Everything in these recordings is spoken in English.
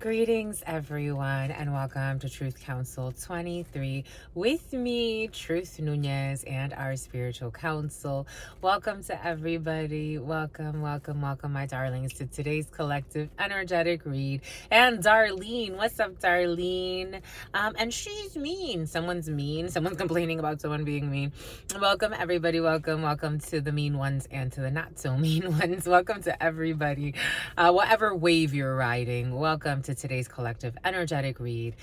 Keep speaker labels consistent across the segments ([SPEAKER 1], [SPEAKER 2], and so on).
[SPEAKER 1] Greetings, everyone, and welcome to Truth Council 23 with me, Truth Nunez, and our spiritual council. Welcome to everybody. Welcome, my darlings, to today's collective energetic read. And Darlene, what's up, Darlene? And she's mean. Someone's mean. Someone's complaining about someone being mean. Welcome, everybody. Welcome to the mean ones and to the not so mean ones. Welcome to everybody. Whatever wave you're riding, welcome to today's collective energetic read.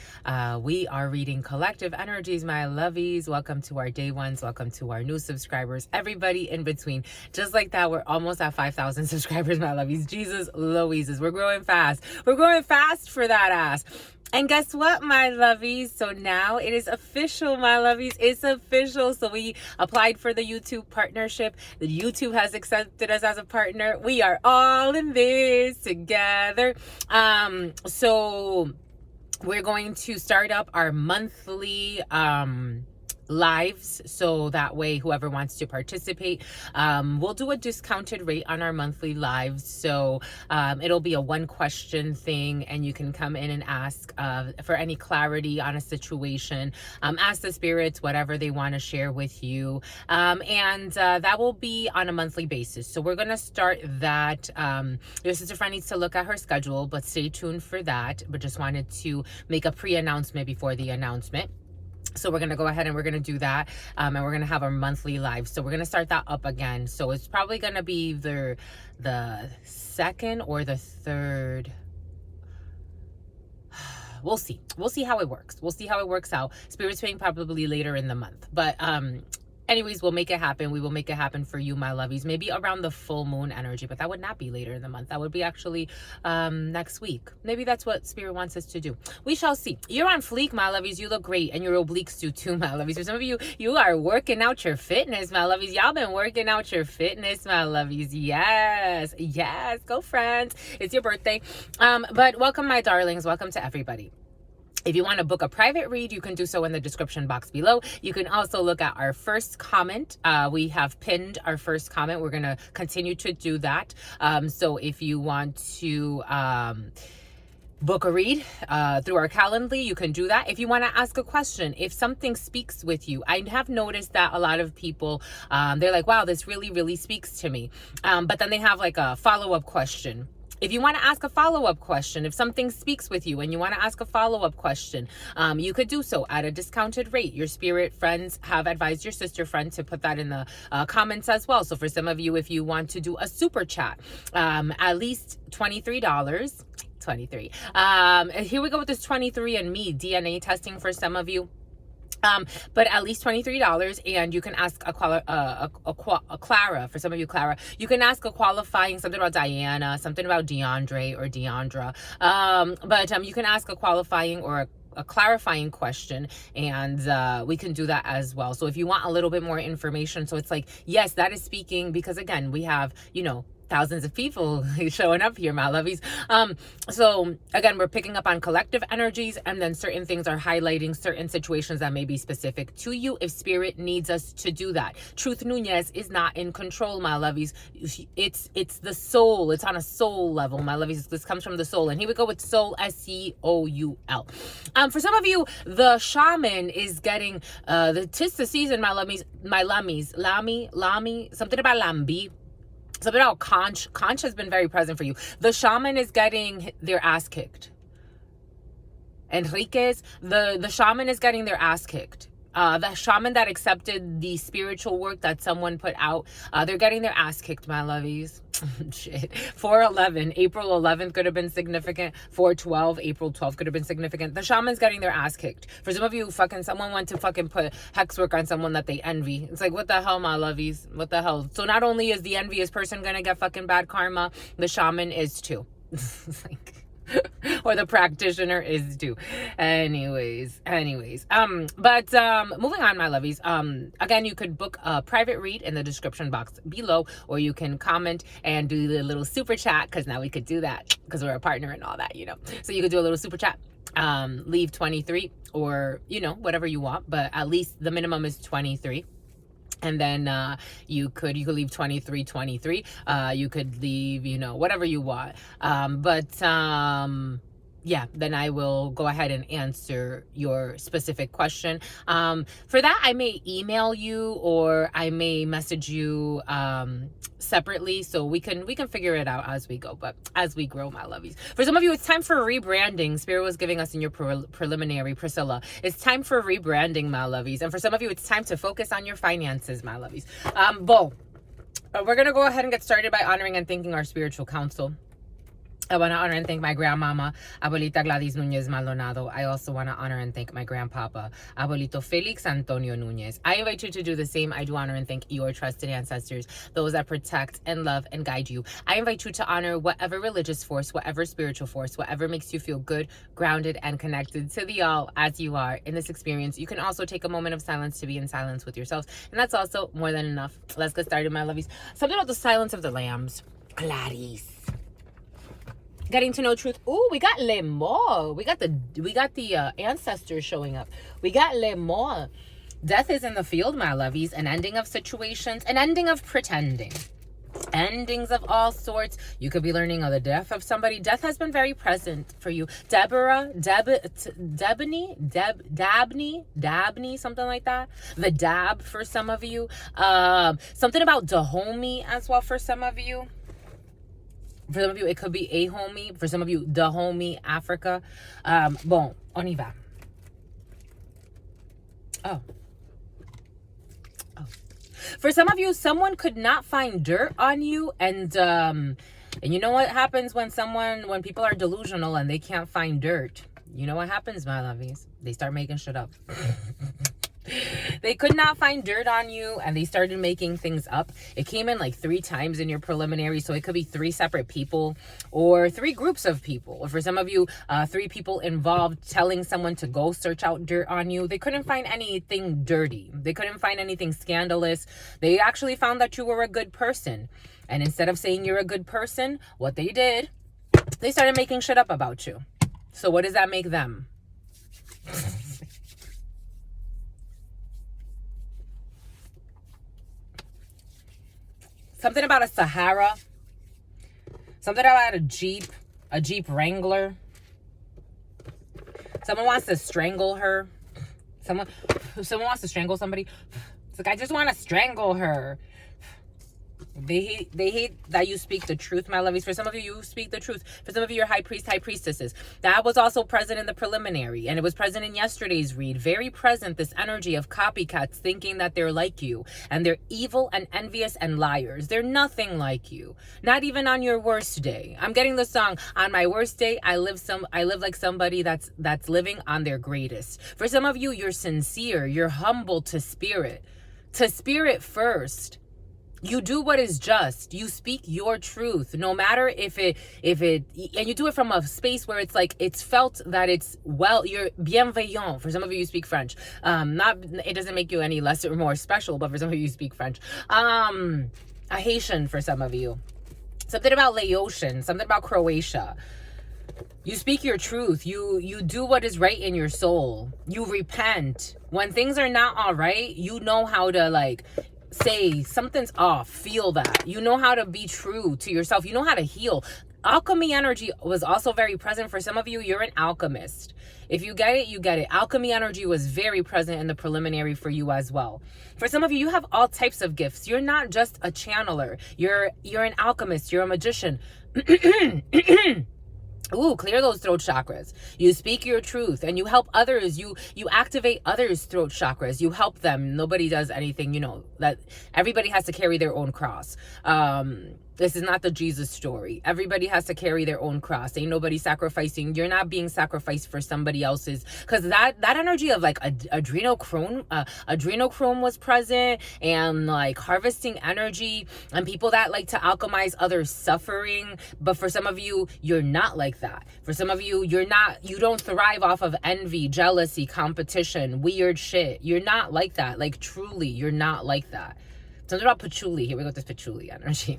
[SPEAKER 1] We are reading collective energies, my lovies. Welcome to our day ones. Welcome to our new subscribers. Everybody in between. Just like that, we're almost at 5,000 subscribers, my lovies. Jesus Louises. We're growing fast. We're growing fast for that ass. And guess what, my lovies? So now it is official, my lovies. It's official. So we applied for the YouTube partnership. The YouTube has accepted us as a partner. We are all in this together. So we're going to start up our monthly lives, so that way whoever wants to participate, we'll do a discounted rate on our monthly lives. So it'll be a one question thing, and you can come in and ask for any clarity on a situation, ask the spirits whatever they want to share with you, and that will be on a monthly basis. So we're going to start that. Your sister friend needs to look at her schedule, but stay tuned for that. But just wanted to make a pre-announcement before the announcement. So we're going to go ahead and we're going to do that. And we're going to have our monthly live. So we're going to start that up again. So it's probably going to be either the second or the third. We'll see. We'll see how it works. We'll see how it works out. Spirit's saying probably later in the month. But anyways, we'll make it happen. We will make it happen for you, my lovies. Maybe around the full moon energy, but that would not be later in the month. That would be actually next week. Maybe that's what Spirit wants us to do. We shall see. You're on fleek, my lovies. You look great, and your obliques do too, my lovies. For some of you, you are working out your fitness, my lovies. Y'all been working out your fitness, my lovies. Yes, yes. Go, friends. It's your birthday. But welcome, my darlings. Welcome to everybody. If you want to book a private read, you can do so in the description box below. You can also look at our first comment. We have pinned our first comment. We're going to continue to do that. So if you want to book a read through our Calendly, you can do that. If you want to ask a question, if something speaks with you, I have noticed that a lot of people, they're like, wow, this really, really speaks to me. But then they have like a follow-up question. If you want to ask a follow-up question, if something speaks with you and you want to ask a follow-up question, you could do so at a discounted rate. Your spirit friends have advised your sister friend to put that in the comments as well. So for some of you, if you want to do a super chat, at least $23. 23. Here we go with this 23andMe DNA testing for some of you. But at least $23, and you can ask a Clara. For some of you, Clara, you can ask a qualifying, something about Diana, something about DeAndre or Deandra. But you can ask a qualifying or a clarifying question, and we can do that as well. So if you want a little bit more information, so it's like, yes, that is speaking, because again, we have, thousands of people showing up here, my lovies. So again, we're picking up on collective energies, and then certain things are highlighting certain situations that may be specific to you if spirit needs us to do that. Truth Nunez is not in control, my lovies. It's the soul. It's on a soul level, my lovies. This comes from the soul. And here we go with soul, SCOUL. For some of you, the shaman is getting tis the season, my lovies, Lami, something about Lambi. Something about Conch. Conch has been very present for you. The shaman is getting their ass kicked. Enriquez, the shaman is getting their ass kicked. The shaman that accepted the spiritual work that someone put out, they're getting their ass kicked, my lovies. Shit. 4/11, April 11th could have been significant. 4/12, April 12th could have been significant. The shaman's getting their ass kicked. For some of you, someone went to put hex work on someone that they envy. It's like, what the hell, my lovies? What the hell? So not only is the envious person gonna get fucking bad karma, the shaman is too. Like, or the practitioner is due. Anyways. But moving on, my lovies. Again, you could book a private read in the description box below, or you can comment and do the little super chat, because now we could do that because we're a partner and all that, So you could do a little super chat. Leave 23 or, whatever you want, but at least the minimum is 23. And then you could leave 23. You could leave, whatever you want. But yeah, then I will go ahead and answer your specific question. For that, I may email you or I may message you separately, so we can figure it out as we go, but as we grow, my lovies. For some of you, it's time for rebranding. Spirit was giving us in your preliminary, Priscilla. It's time for rebranding, my lovies. And for some of you, it's time to focus on your finances, my lovies. We're gonna go ahead and get started by honoring and thanking our spiritual council. I want to honor and thank my grandmama, Abuelita Gladys Nunez Maldonado. I also want to honor and thank my grandpapa, Abuelito Felix Antonio Nunez. I invite you to do the same. I do honor and thank your trusted ancestors, those that protect and love and guide you. I invite you to honor whatever religious force, whatever spiritual force, whatever makes you feel good, grounded, and connected to the all as you are in this experience. You can also take a moment of silence to be in silence with yourselves, and that's also more than enough. Let's get started, my lovies. Something about the silence of the lambs. Clarice. Getting to know truth. Oh, we got Le Mort. We got the ancestors showing up. We got Le Mort. Death is in the field, my lovies. An ending of situations, an ending of pretending. Endings of all sorts. You could be learning of the death of somebody. Death has been very present for you. Dabney, something like that. The dab for some of you. Something about Dahomey as well for some of you. For some of you, it could be a homie. For some of you, the homie, Africa. Bon, on y va. Oh. For some of you, someone could not find dirt on you. And you know what happens when people are delusional and they can't find dirt? You know what happens, my lovies? They start making shit up. They could not find dirt on you and they started making things up. It came in like 3 times in your preliminary, so it could be 3 separate people or 3 groups of people. Or for some of you, 3 people involved telling someone to go search out dirt on you. They couldn't find anything dirty. They couldn't find anything scandalous. They actually found that you were a good person. And instead of saying you're a good person, what they did, they started making shit up about you. So what does that make them? Something about a Sahara. Something about a Jeep Wrangler. Someone wants to strangle her. Someone wants to strangle somebody. It's like, I just want to strangle her. They hate that you speak the truth, my lovies. For some of you, you speak the truth. For some of you, you're high priest, high priestesses. That was also present in the preliminary, and it was present in yesterday's read. Very present, this energy of copycats thinking that they're like you, and they're evil and envious and liars. They're nothing like you, not even on your worst day. I'm getting the song, on my worst day, I live like somebody that's living on their greatest. For some of you, you're sincere, you're humble to spirit first. You do what is just. You speak your truth, no matter if it, and you do it from a space where it's like, it's felt that it's, well, you're bienveillant. For some of you, you speak French. It doesn't make you any less or more special, but for some of you, you speak French. A Haitian for some of you. Something about Laotian, something about Croatia. You speak your truth. You do what is right in your soul. You repent. When things are not all right, you know how to like, say something's off, feel that. You know how to be true to yourself. You know how to heal. Alchemy energy was also very present for some of you. You're an alchemist. If you get it, you get it. Alchemy energy was very present in the preliminary for you as well. For some of you, you have all types of gifts. You're not just a channeler. You're an alchemist. You're a magician. Ooh, clear those throat chakras. You speak your truth and you help others. You activate others' throat chakras. You help them. Nobody does anything, that everybody has to carry their own cross. This is not the Jesus story. Everybody has to carry their own cross. Ain't nobody sacrificing. You're not being sacrificed for somebody else's. Because that energy of like adrenochrome was present, and like harvesting energy, and people that like to alchemize others' suffering. But for some of you, you're not like that. For some of you, you don't thrive off of envy, jealousy, competition, weird shit. You're not like that. Like truly, you're not like that. Something about patchouli. Here we go with this patchouli energy.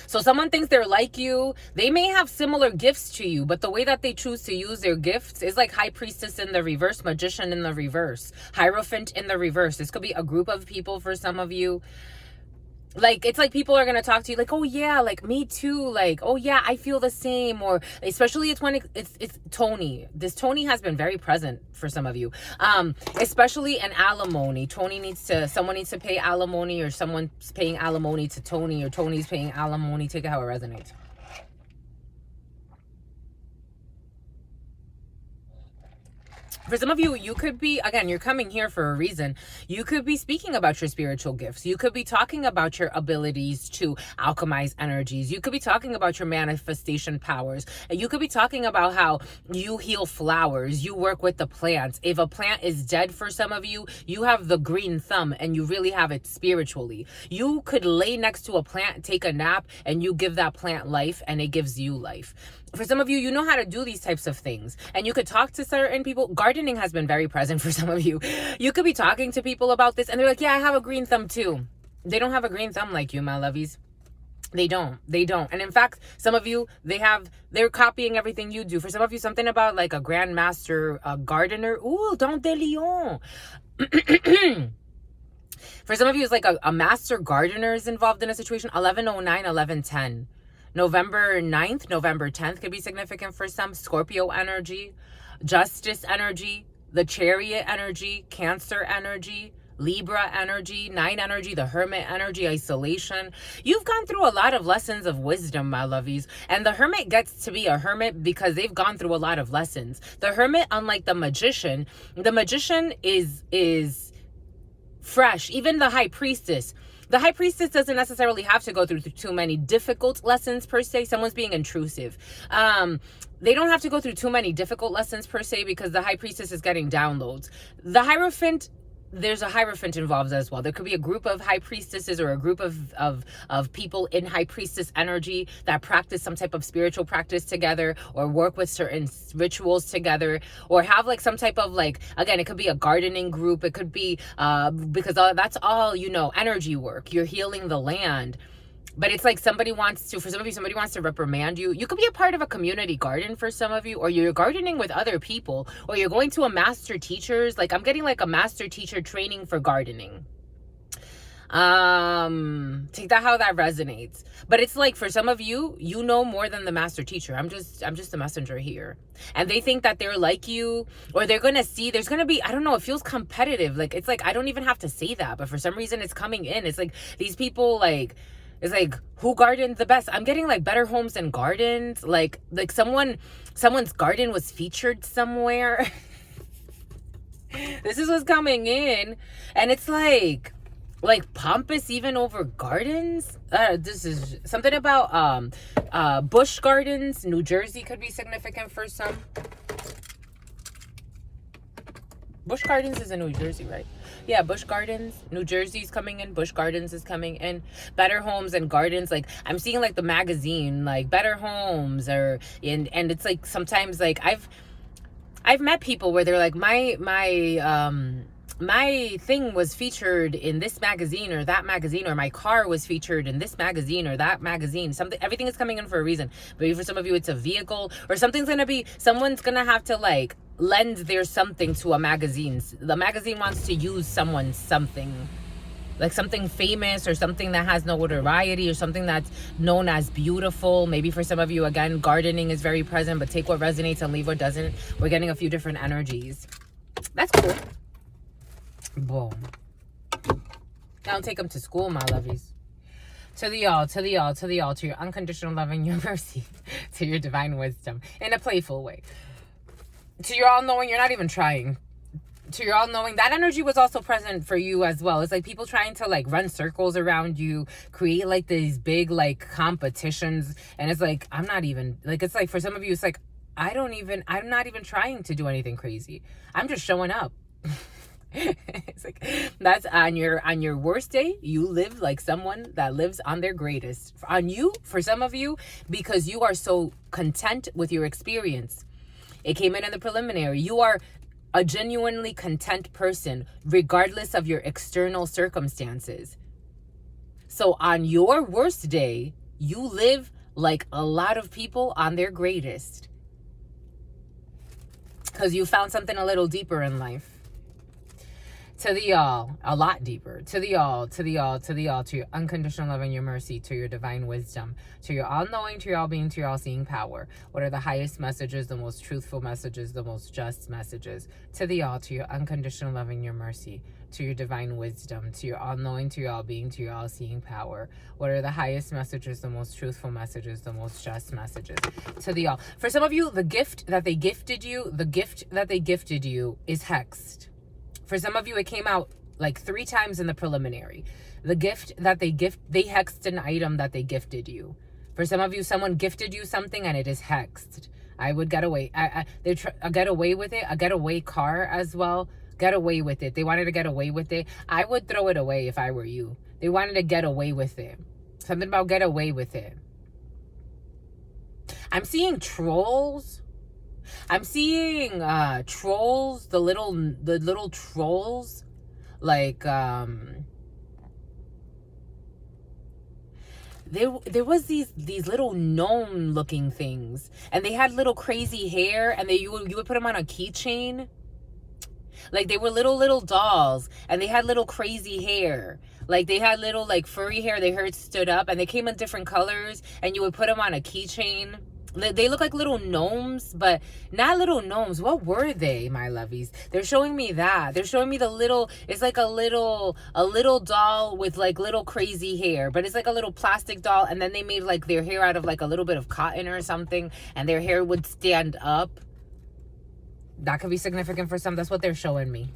[SPEAKER 1] So someone thinks they're like you. They may have similar gifts to you, but the way that they choose to use their gifts is like high priestess in the reverse, magician in the reverse, hierophant in the reverse. This could be a group of people for some of you. Like, it's like people are going to talk to you like, oh yeah, like me too, like, oh yeah, I feel the same. Or especially it's when it's Tony. This Tony has been very present for some of you, especially in alimony. Someone needs to pay alimony, or someone's paying alimony to Tony, or Tony's paying alimony. Take it how it resonates. For some of you, you could be, again, you're coming here for a reason. You could be speaking about your spiritual gifts. You could be talking about your abilities to alchemize energies. You could be talking about your manifestation powers. You could be talking about how you heal flowers. You work with the plants. If a plant is dead for some of you, you have the green thumb and you really have it spiritually. You could lay next to a plant, take a nap, and you give that plant life and it gives you life. For some of you, you know how to do these types of things. And you could talk to certain people. Gardening has been very present for some of you. You could be talking to people about this and they're like, yeah, I have a green thumb too. They don't have a green thumb like you, my lovies. They don't. And in fact, some of you, they're copying everything you do. For some of you, something about like a grandmaster gardener. Ooh, Don de Leon. For some of you, it's like a master gardener is involved in a situation. 1109, 1110. November 9th, November 10th could be significant for some. Scorpio energy, justice energy, the chariot energy, Cancer energy, Libra energy, 9 energy, the hermit energy, isolation. You've gone through a lot of lessons of wisdom, my lovies. And the hermit gets to be a hermit because they've gone through a lot of lessons. The hermit, unlike the magician is fresh. Even the high priestess. The high priestess doesn't necessarily have to go through too many difficult lessons per se. Someone's being intrusive. They don't have to go through too many difficult lessons per se because the high priestess is getting downloads. The Hierophant, there's a Hierophant involved as well. There could be a group of high priestesses or a group of people in high priestess energy that practice some type of spiritual practice together or work with certain rituals together or have like some type of like, again, it could be a gardening group. It could be because that's all, you know, energy work. You're healing the land. But it's like for some of you, somebody wants to reprimand you. You could be a part of a community garden for some of you, or you're gardening with other people, or you're going to a master teacher's. Like I'm getting like a master teacher training for gardening. Take that how that resonates. But it's like for some of you, you know more than the master teacher. I'm just a messenger here. And they think that they're like you, or they're gonna see there's gonna be, I don't know, it feels competitive. Like it's like I don't even have to say that, but for some reason it's coming in. It's like these people like, it's like, who gardened the best? I'm getting like Better Homes and Gardens. Like someone's garden was featured somewhere. This is what's coming in. And it's like pompous even over gardens. This is something about Busch Gardens. New Jersey could be significant for some. Busch Gardens is in New Jersey, right? Yeah, Busch Gardens, New Jersey's coming in. Busch Gardens is coming in. Better Homes and Gardens, like I'm seeing like the magazine, like Better Homes, and it's like sometimes like I've met people where they're like my thing was featured in this magazine or that magazine, or my car was featured in this magazine or that magazine. Everything is coming in for a reason. Maybe for some of you, it's a vehicle, or someone's gonna have to like lend their something to a magazine. The magazine wants to use someone's something, like something famous or something that has notoriety or something that's known as beautiful. Maybe for some of you, again, gardening is very present, but take what resonates and leave what doesn't. We're getting a few different energies. That's cool. Boom. Now take them to school, my lovies. To the all, to your unconditional love and your mercy, to your divine wisdom, in a playful way. To your all-knowing, you're not even trying. To your all-knowing, that energy was also present for you as well. It's like people trying to like run circles around you, create like these big like competitions. And it's like, I'm not even, like, it's like for some of you, it's like, I'm not even trying to do anything crazy. I'm just showing up. It's like, that's on your worst day, you live like someone that lives on their greatest. On you, for some of you, because you are so content with your experience. It came in the preliminary. You are a genuinely content person, regardless of your external circumstances. So on your worst day, you live like a lot of people on their greatest. Because you found something a little deeper in life. To the all, a lot deeper. To the all, to the all, to the all, to your unconditional love and your mercy, to your divine wisdom, to your all-knowing, to your all-being, to your all-seeing power. What are the highest messages, the most truthful messages, the most just messages? To the all, to your unconditional love and your mercy, to your divine wisdom, to your all-knowing, to your all-being, to your all-seeing power. What are the highest messages, the most truthful messages, the most just messages? To the all. For some of you, the gift that they gifted you, is hexed. For some of you, it came out like 3 times in the preliminary. The gift that they hexed an item that they gifted you. For some of you, someone gifted you something and it is hexed. I would get away. Get away with it. A getaway car as well. Get away with it. They wanted to get away with it. I would throw it away if I were you. They wanted to get away with it. Something about get away with it. I'm seeing trolls. I'm seeing trolls, the little trolls, like there was these little gnome looking things, and they had little crazy hair, and you would put them on a keychain. Like they were little dolls, and they had little crazy hair. Like they had little like furry hair. Their hair stood up, and they came in different colors, and you would put them on a keychain. They look like little gnomes, but not little gnomes. What were they, my lovies? They're showing me that. They're showing me it's like a little doll with like little crazy hair, but it's like a little plastic doll, and then they made like their hair out of like a little bit of cotton or something, and their hair would stand up. That could be significant for some. That's what they're showing me.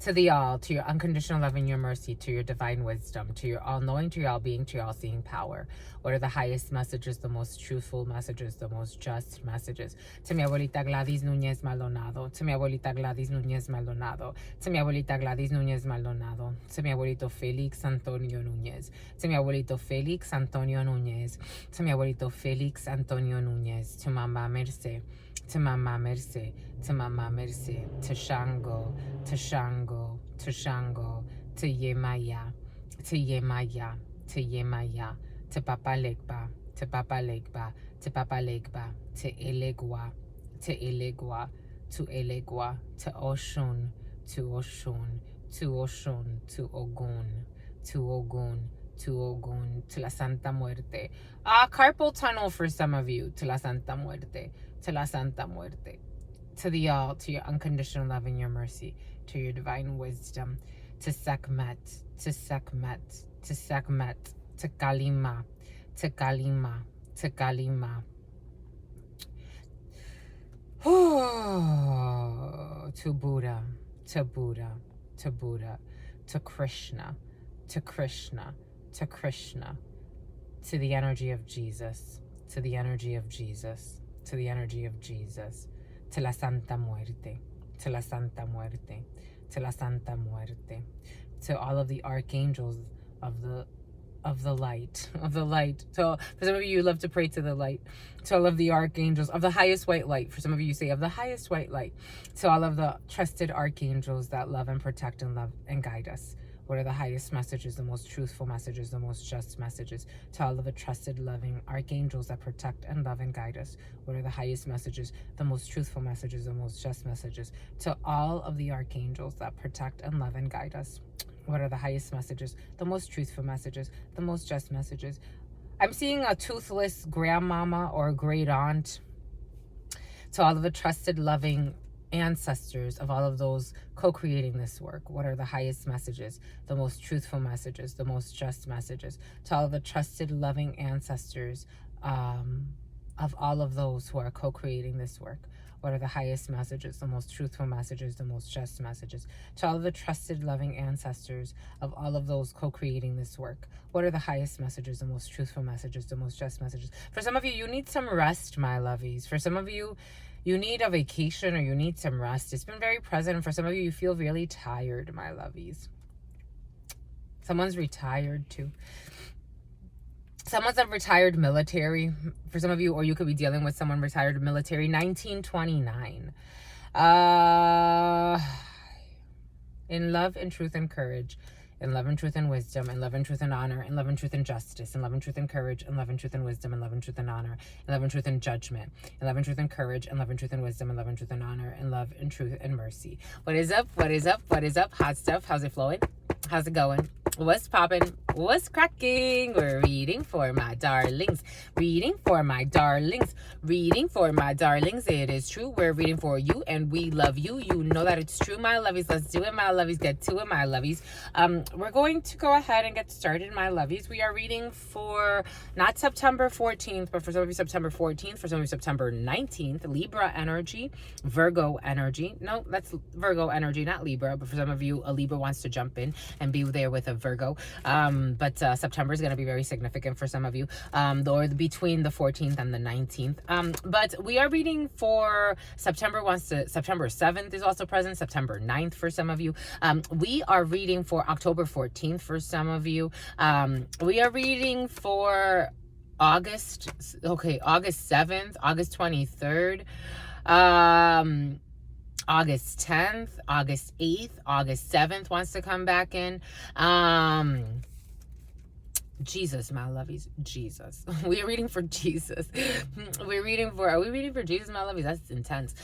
[SPEAKER 1] To the all, to your unconditional love and your mercy, to your divine wisdom, to your all-knowing, to your all-being, to your all-seeing power. What are the highest messages, the most truthful messages, the most just messages? To mi abuelita Gladys Núñez Maldonado, to mi abuelita Gladys Núñez Maldonado, to mi abuelita Gladys Núñez Maldonado, to mi abuelito Félix Antonio Núñez, to mi abuelito Félix Antonio Núñez, to mi abuelito Félix Antonio Núñez, to Mama Merce, to Mama Merce, to Mama Merce, to Shango, to Shango, to Shango, to Yemaya, to Yemaya, to Yemaya, to Papa Legba, to Papa Legba, to Papa Legba, to Elegua, to Elegua, to Elegua, to Oshun, to Oshun, to Oshun, to Ogun, to Ogun, to Ogun, to la Santa Muerte. Carpal tunnel for some of you, to la Santa Muerte, to la Santa Muerte. To the all, to your unconditional love and your mercy, to your divine wisdom, to Sekhmet, to Sekhmet, to Sekhmet, to Kalima, to Kalima, to Kalima. To Buddha, to Buddha, to Buddha, to Krishna, to Krishna, to Krishna, to the energy of Jesus, to the energy of Jesus, to the energy of Jesus, to la Santa Muerte, to la Santa Muerte, to la Santa Muerte, to all of the archangels of the light, So for some of you love to pray to the light. To all of the archangels of the highest white light. For some of you say of the highest white light. To all of the trusted archangels that love and protect and love and guide us. What are the highest messages, the most truthful messages, the most just messages? To all of the trusted, loving archangels that protect and love and guide us. What are the highest messages, the most truthful messages, the most just messages? To all of the archangels that protect and love and guide us. What are the highest messages, the most truthful messages, the most just messages? I'm seeing a toothless grandmama or great aunt. To all of the trusted, loving ancestors of all of those co-creating this work. What are the highest messages, the most truthful messages, the most just messages? To all of the trusted, loving ancestors of all of those who are co-creating this work. What are the highest messages, the most truthful messages, the most just messages? To all of the trusted, loving ancestors of all of those co-creating this work. What are the highest messages, the most truthful messages, the most just messages? For some of you, you need some rest, my lovies. For some of you, you need a vacation or you need some rest. It's been very present. And for some of you, you feel really tired, my lovies. Someone's retired too. Someone's a retired military for some of you, or you could be dealing with someone retired military. 1929. In love, in truth, and courage. in love and truth and wisdom, in love and truth and honor, in love and truth and justice, in love and truth and courage, in love and truth and wisdom, in love and truth and honor, in love and truth and judgment, in love and truth and courage, in love and truth and wisdom, in love and truth and honor, in love and truth and mercy. What is up? What is up? What is up? Hot stuff. How's it flowing? How's it going? What's popping? What's cracking? We're reading for my darlings. Reading for my darlings. Reading for my darlings. It is true. We're reading for you and we love you. You know that it's true, my lovies. Let's do it, my lovies. Get to it, my lovies. We're going to go ahead and get started, my lovies. We are reading for not September 14th, but for some of you September 14th, for some of you September 19th, Libra energy, Virgo energy. No, that's Virgo energy, not Libra, but for some of you, a Libra wants to jump in and be there with a Virgo. But September is going to be very significant for some of you, or between the 14th and the 19th. But we are reading for September 7th is also present, September 9th for some of you. We are reading for October 14th for some of you. We are reading for August 7th, August 23rd, August 10th, August 8th, August 7th wants to come back in. Jesus, my lovies, Jesus. We're reading for Jesus. Are we reading for Jesus, my lovies? That's intense.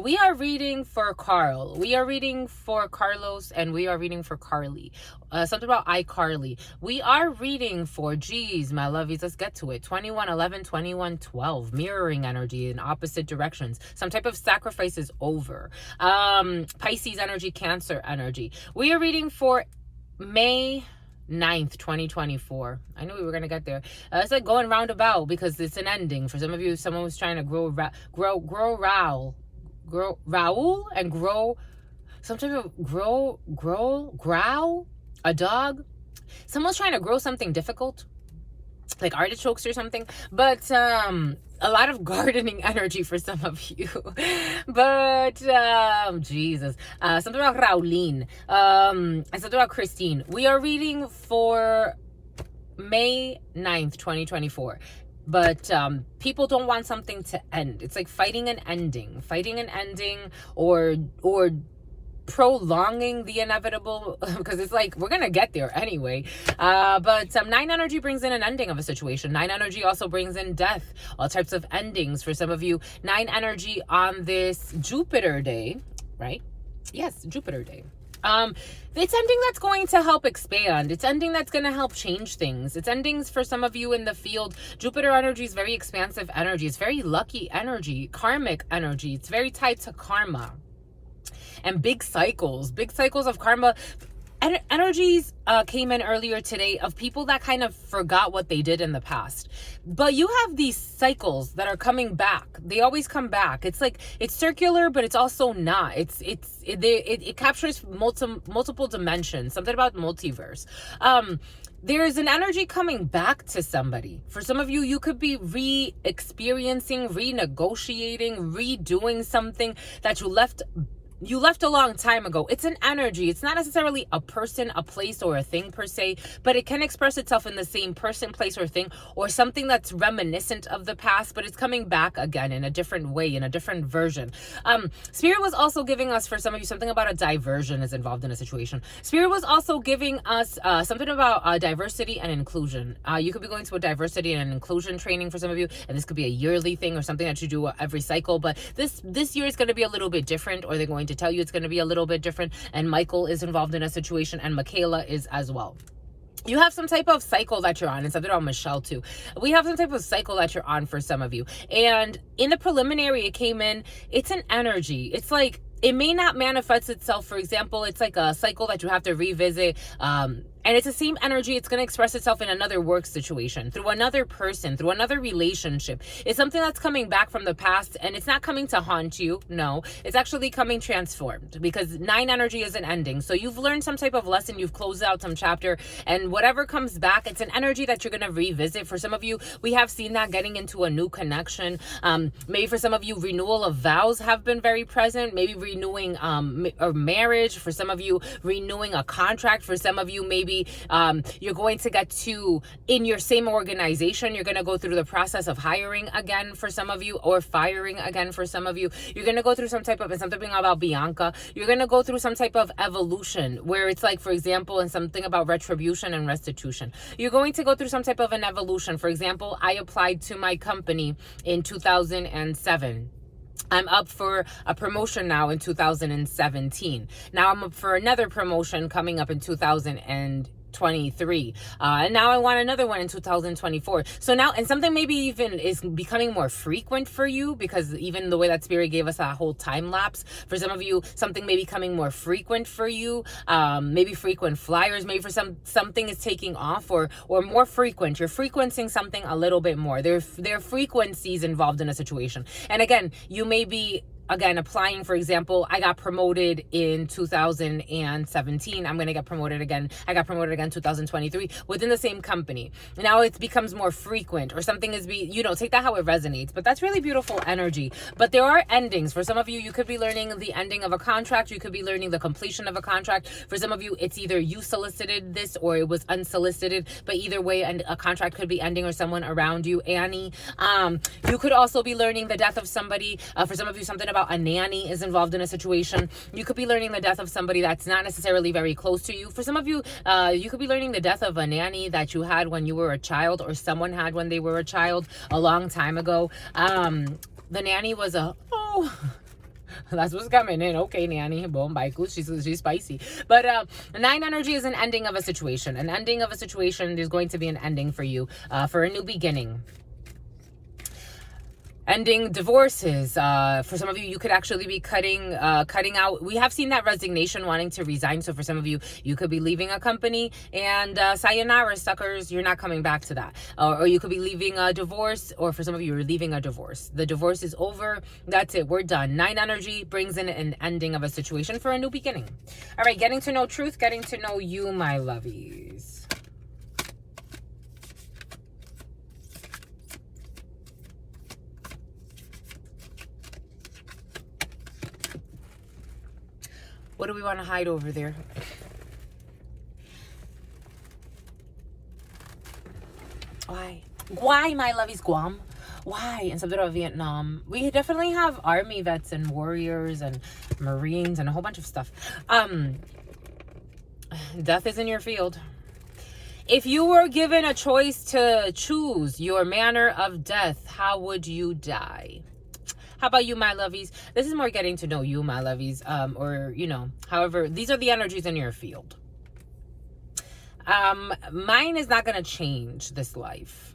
[SPEAKER 1] We are reading for Carl. We are reading for Carlos, and we are reading for Carly. Something about iCarly. We are reading for, geez, my lovies, let's get to it. 21-11, 21-12, mirroring energy in opposite directions. Some type of sacrifice is over. Pisces energy, Cancer energy. We are reading for May 9th, 2024. I knew we were gonna get there. It's like going roundabout because it's an ending. For some of you, someone was trying to grow some type of growl a dog. Someone's trying to grow something difficult, like artichokes or something, but a lot of gardening energy for some of you. But Jesus, something about Raulene, and something about Christine. We are reading for May 9th, 2024. But people don't want something to end. It's like fighting an ending or prolonging the inevitable, because it's like we're gonna get there anyway. But 9 energy brings in an ending of a situation. 9 energy also brings in death, all types of endings for some of you. 9 energy on this Jupiter day, right? Yes, Jupiter day. It's ending that's going to help expand. It's ending that's going to help change things. It's endings for some of you in the field. Jupiter energy is very expansive energy. It's very lucky energy, karmic energy. It's very tied to karma and big cycles of karma. Energies came in earlier today of people that kind of forgot what they did in the past. But you have these cycles that are coming back. They always come back. It's like, it's circular, but it's also not. It captures multiple dimensions, something about multiverse. There's an energy coming back to somebody. For some of you, you could be re-experiencing, renegotiating, redoing something that you left a long time ago. It's an energy. It's not necessarily a person, a place, or a thing per se, but it can express itself in the same person, place, or thing, or something that's reminiscent of the past, but it's coming back again in a different way, in a different version. Spirit was also giving us, for some of you, something about a diversion is involved in a situation. Spirit was also giving us something about diversity and inclusion. You could be going to a diversity and inclusion training for some of you, and this could be a yearly thing or something that you do every cycle, but this year is going to be a little bit different, or they're going to tell you it's going to be a little bit different. And Michael is involved in a situation, and Michaela is as well. You have some type of cycle that you're on, and something about Michelle too. We have some type of cycle that you're on for some of you. And in the preliminary, it came in, it's an energy. It's like, it may not manifest itself. For example, it's like a cycle that you have to revisit. And it's the same energy. It's going to express itself in another work situation, through another person, through another relationship. It's something that's coming back from the past, and it's not coming to haunt you. No, it's actually coming transformed, because 9 energy is an ending. So you've learned some type of lesson. You've closed out some chapter, and whatever comes back, it's an energy that you're going to revisit. For some of you, we have seen that getting into a new connection. Maybe for some of you, renewal of vows have been very present. Maybe renewing a marriage. For some of you, renewing a contract. For some of you, maybe maybe you're going to get to, in your same organization, you're going to go through the process of hiring again for some of you, or firing again for some of you. You're going to go through some type of, and something about Bianca, you're going to go through some type of evolution where it's like, for example, and something about retribution and restitution. You're going to go through some type of an evolution. For example, I applied to my company in 2007. I'm up for a promotion now in 2017. Now I'm up for another promotion coming up in 2023. And now I want another one in 2024. So now, and something maybe even is becoming more frequent for you, because even the way that Spirit gave us that whole time lapse, for some of you, something may be becoming more frequent for you. Maybe frequent flyers, maybe for something is taking off, or more frequent. You're frequencing something a little bit more. There are frequencies involved in a situation. And again, you may be, again, applying, for example, I got promoted in 2017. I'm going to get promoted again. I got promoted again 2023 within the same company. Now it becomes more frequent, or something is take that how it resonates. But that's really beautiful energy. But there are endings. For some of you, you could be learning the ending of a contract. You could be learning the completion of a contract. For some of you, it's either you solicited this or it was unsolicited. But either way, and a contract could be ending, or someone around you, Annie. You could also be learning the death of somebody. For some of you, something about a nanny is involved in a situation. You could be learning the death of somebody that's not necessarily very close to you. For some of you, you could be learning the death of a nanny that you had when you were a child, or someone had when they were a child a long time ago. The nanny was that's what's coming in. Okay, nanny. Boom, bye. She's spicy. But 9 energy is an ending of a situation. An ending of a situation. There's going to be an ending for you, for a new beginning. Ending divorces. For some of you, you could actually be cutting out. We have seen that resignation, wanting to resign. So for some of you, you could be leaving a company, and sayonara, suckers, you're not coming back to that. Or you could be leaving a divorce, or for some of you, you're leaving a divorce. The divorce is over. That's it. We're done. 9 energy brings in an ending of a situation for a new beginning. All right, getting to know truth, getting to know you, my lovies. What do we want to hide over there? Why, my lovies, Guam? Why? And something about Vietnam. We definitely have army vets and warriors and Marines and a whole bunch of stuff. Death is in your field. If you were given a choice to choose your manner of death, how would you die? How about you, my lovies? This is more getting to know you, my lovies. However, these are the energies in your field. Mine is not going to change this life.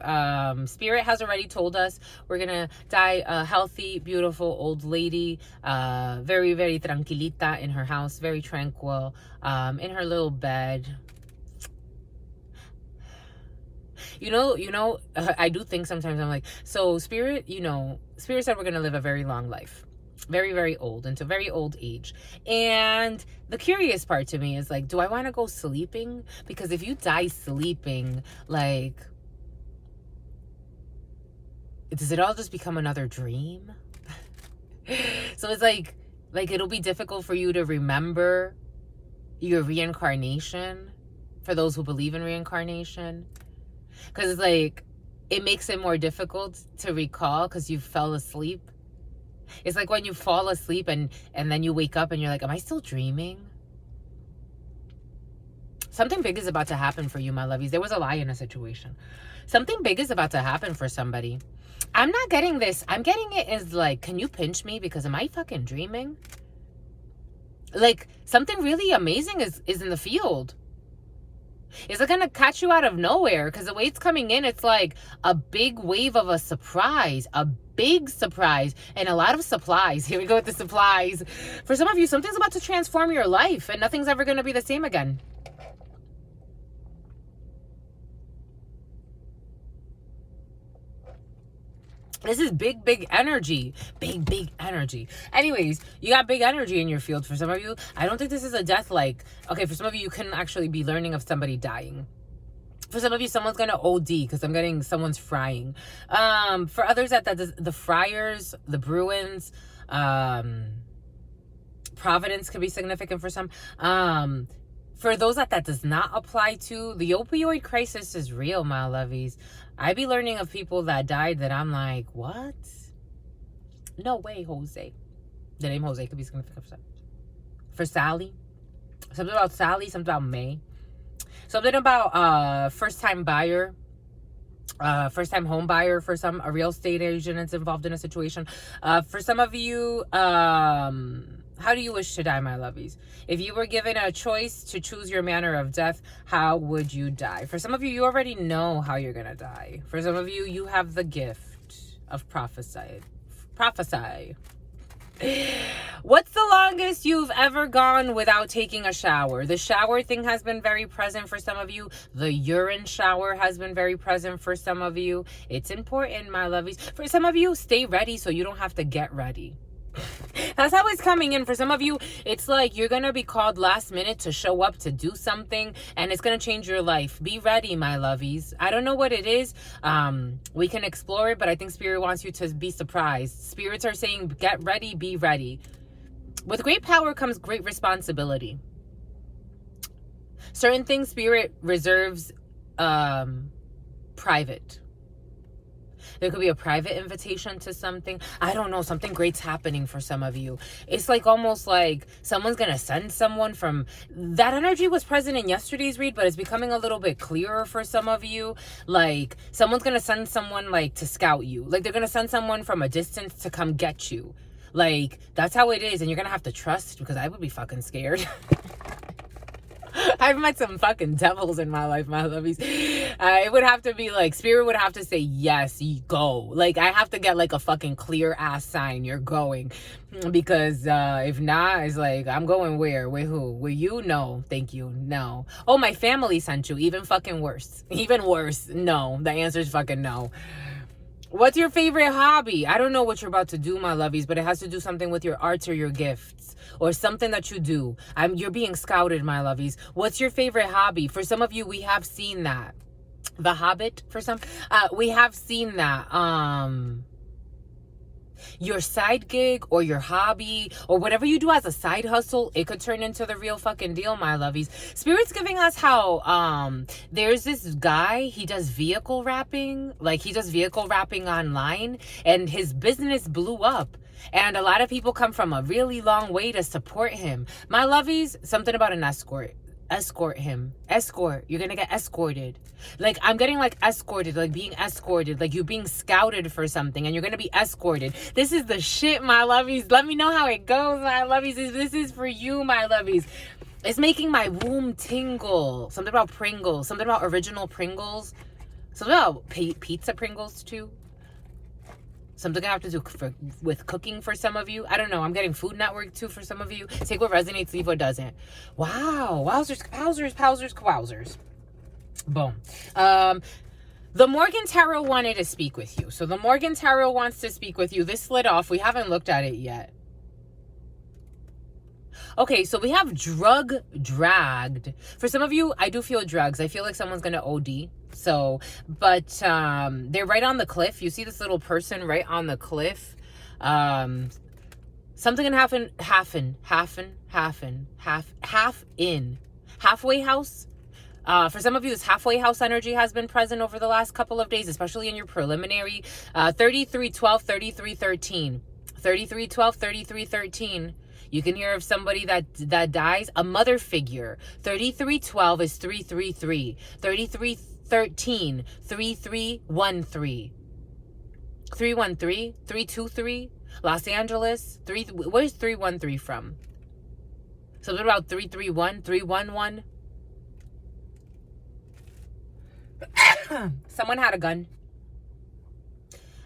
[SPEAKER 1] Spirit has already told us we're going to die a healthy, beautiful old lady, very, very tranquilita in her house, very tranquil, in her little bed. I do think sometimes I'm like, so Spirit said we're going to live a very long life, very, very old, into very old age. And the curious part to me is like, do I want to go sleeping? Because if you die sleeping, like, does it all just become another dream? So it's like it'll be difficult for you to remember your reincarnation, for those who believe in reincarnation. Because it's like, it makes it more difficult to recall because you fell asleep. It's like when you fall asleep and then you wake up and you're like, am I still dreaming? Something big is about to happen for you, my lovies. There was a lie in a situation. Something big is about to happen for somebody. I'm not getting this. I'm getting it as like, can you pinch me? Because am I fucking dreaming? Like, something really amazing is in the field. Is it going to catch you out of nowhere? Because the way it's coming in, it's like a big wave of a surprise. A big surprise. And a lot of supplies. Here we go with the supplies. For some of you, something's about to transform your life. And nothing's ever going to be the same again. This is big, big energy. Big, big energy. Anyways, you got big energy in your field. For some of you, I don't think this is a death like... Okay, for some of you, you couldn't actually be learning of somebody dying. For some of you, someone's going to OD because I'm getting someone's frying. For others, the Friars, the Bruins, Providence could be significant for some. For those that does not apply to, the opioid crisis is real, my lovies. I be learning of people that died that I'm like, what? No way, Jose. The name Jose could be significant for Sally. Something about Sally, something about May. Something about first-time buyer. First-time home buyer for some, a real estate agent that's involved in a situation. For some of you, how do you wish to die, my lovies? If you were given a choice to choose your manner of death, how would you die? For some of you, you already know how you're gonna die. For some of you, you have the gift of prophesy. What's the longest you've ever gone without taking a shower? The shower thing has been very present for some of you. The urine shower has been very present for some of you. It's important, my lovies. For some of you, stay ready so you don't have to get ready. That's how it's coming in. For some of you, it's like you're gonna be called last minute to show up to do something, and it's gonna change your life. Be ready, my lovies. I don't know what it is. We can explore it, but I think Spirit wants you to be surprised. Spirits are saying, get ready, be ready. With great power comes great responsibility. Certain things Spirit reserves private. There could be a private invitation to something. I don't know. Something great's happening for some of you. It's like almost like someone's going to send someone from... That energy was present in yesterday's read, but it's becoming a little bit clearer for some of you. Like someone's going to send someone like to scout you. Like they're going to send someone from a distance to come get you. Like that's how it is. And you're going to have to trust, because I would be fucking scared. I've met some fucking devils in my life, my lovies. It would have to be like, Spirit would have to say, yes, you go. Like, I have to get like a fucking clear ass sign you're going. Because if not, it's like, I'm going where? With who? With you? No. Thank you. No. Oh, my family sent you. Even fucking worse. Even worse. No. The answer is fucking no. What's your favorite hobby? I don't know what you're about to do, my lovies, but it has to do something with your arts or your gifts or something that you do. You're being scouted, my lovies. What's your favorite hobby? For some of you, we have seen that. The Hobbit, for some, we have seen that. Your side gig or your hobby or whatever you do as a side hustle, it could turn into the real fucking deal, my lovies. Spirit's giving us how there's this guy, he does vehicle wrapping. Like he does vehicle wrapping online, and his business blew up. And a lot of people come from a really long way to support him. My lovies, something about an escort. Escort him. Escort. You're gonna get escorted. Like, I'm getting like escorted, like being escorted, like you being scouted for something, and you're gonna be escorted. This is the shit, my lovies. Let me know how it goes, my lovies. This is for you, my lovies. It's making my womb tingle. Something about Pringles. Something about original Pringles. Something about pizza Pringles, too. Something I have to do with cooking for some of you. I don't know. I'm getting Food Network too for some of you. Take what resonates, leave what doesn't. Wow. Wowzers, wowzers, wowzers, wowzers. Boom. The Morgan Tarot wanted to speak with you. So the Morgan Tarot wants to speak with you. This slid off. We haven't looked at it yet. Okay, so we have drug dragged. For some of you, I do feel drugs. I feel like someone's going to OD. So, but they're right on the cliff. You see this little person right on the cliff. Something can happen. Halfway house. For some of you, this halfway house energy has been present over the last couple of days, especially in your preliminary. 3312, 3313. 3312, 3313. You can hear of somebody that dies, a mother figure. 3312 is 333. 3313, 3313. 313, 323. Los Angeles, where's 313 from? Something about 331, 311. Someone had a gun.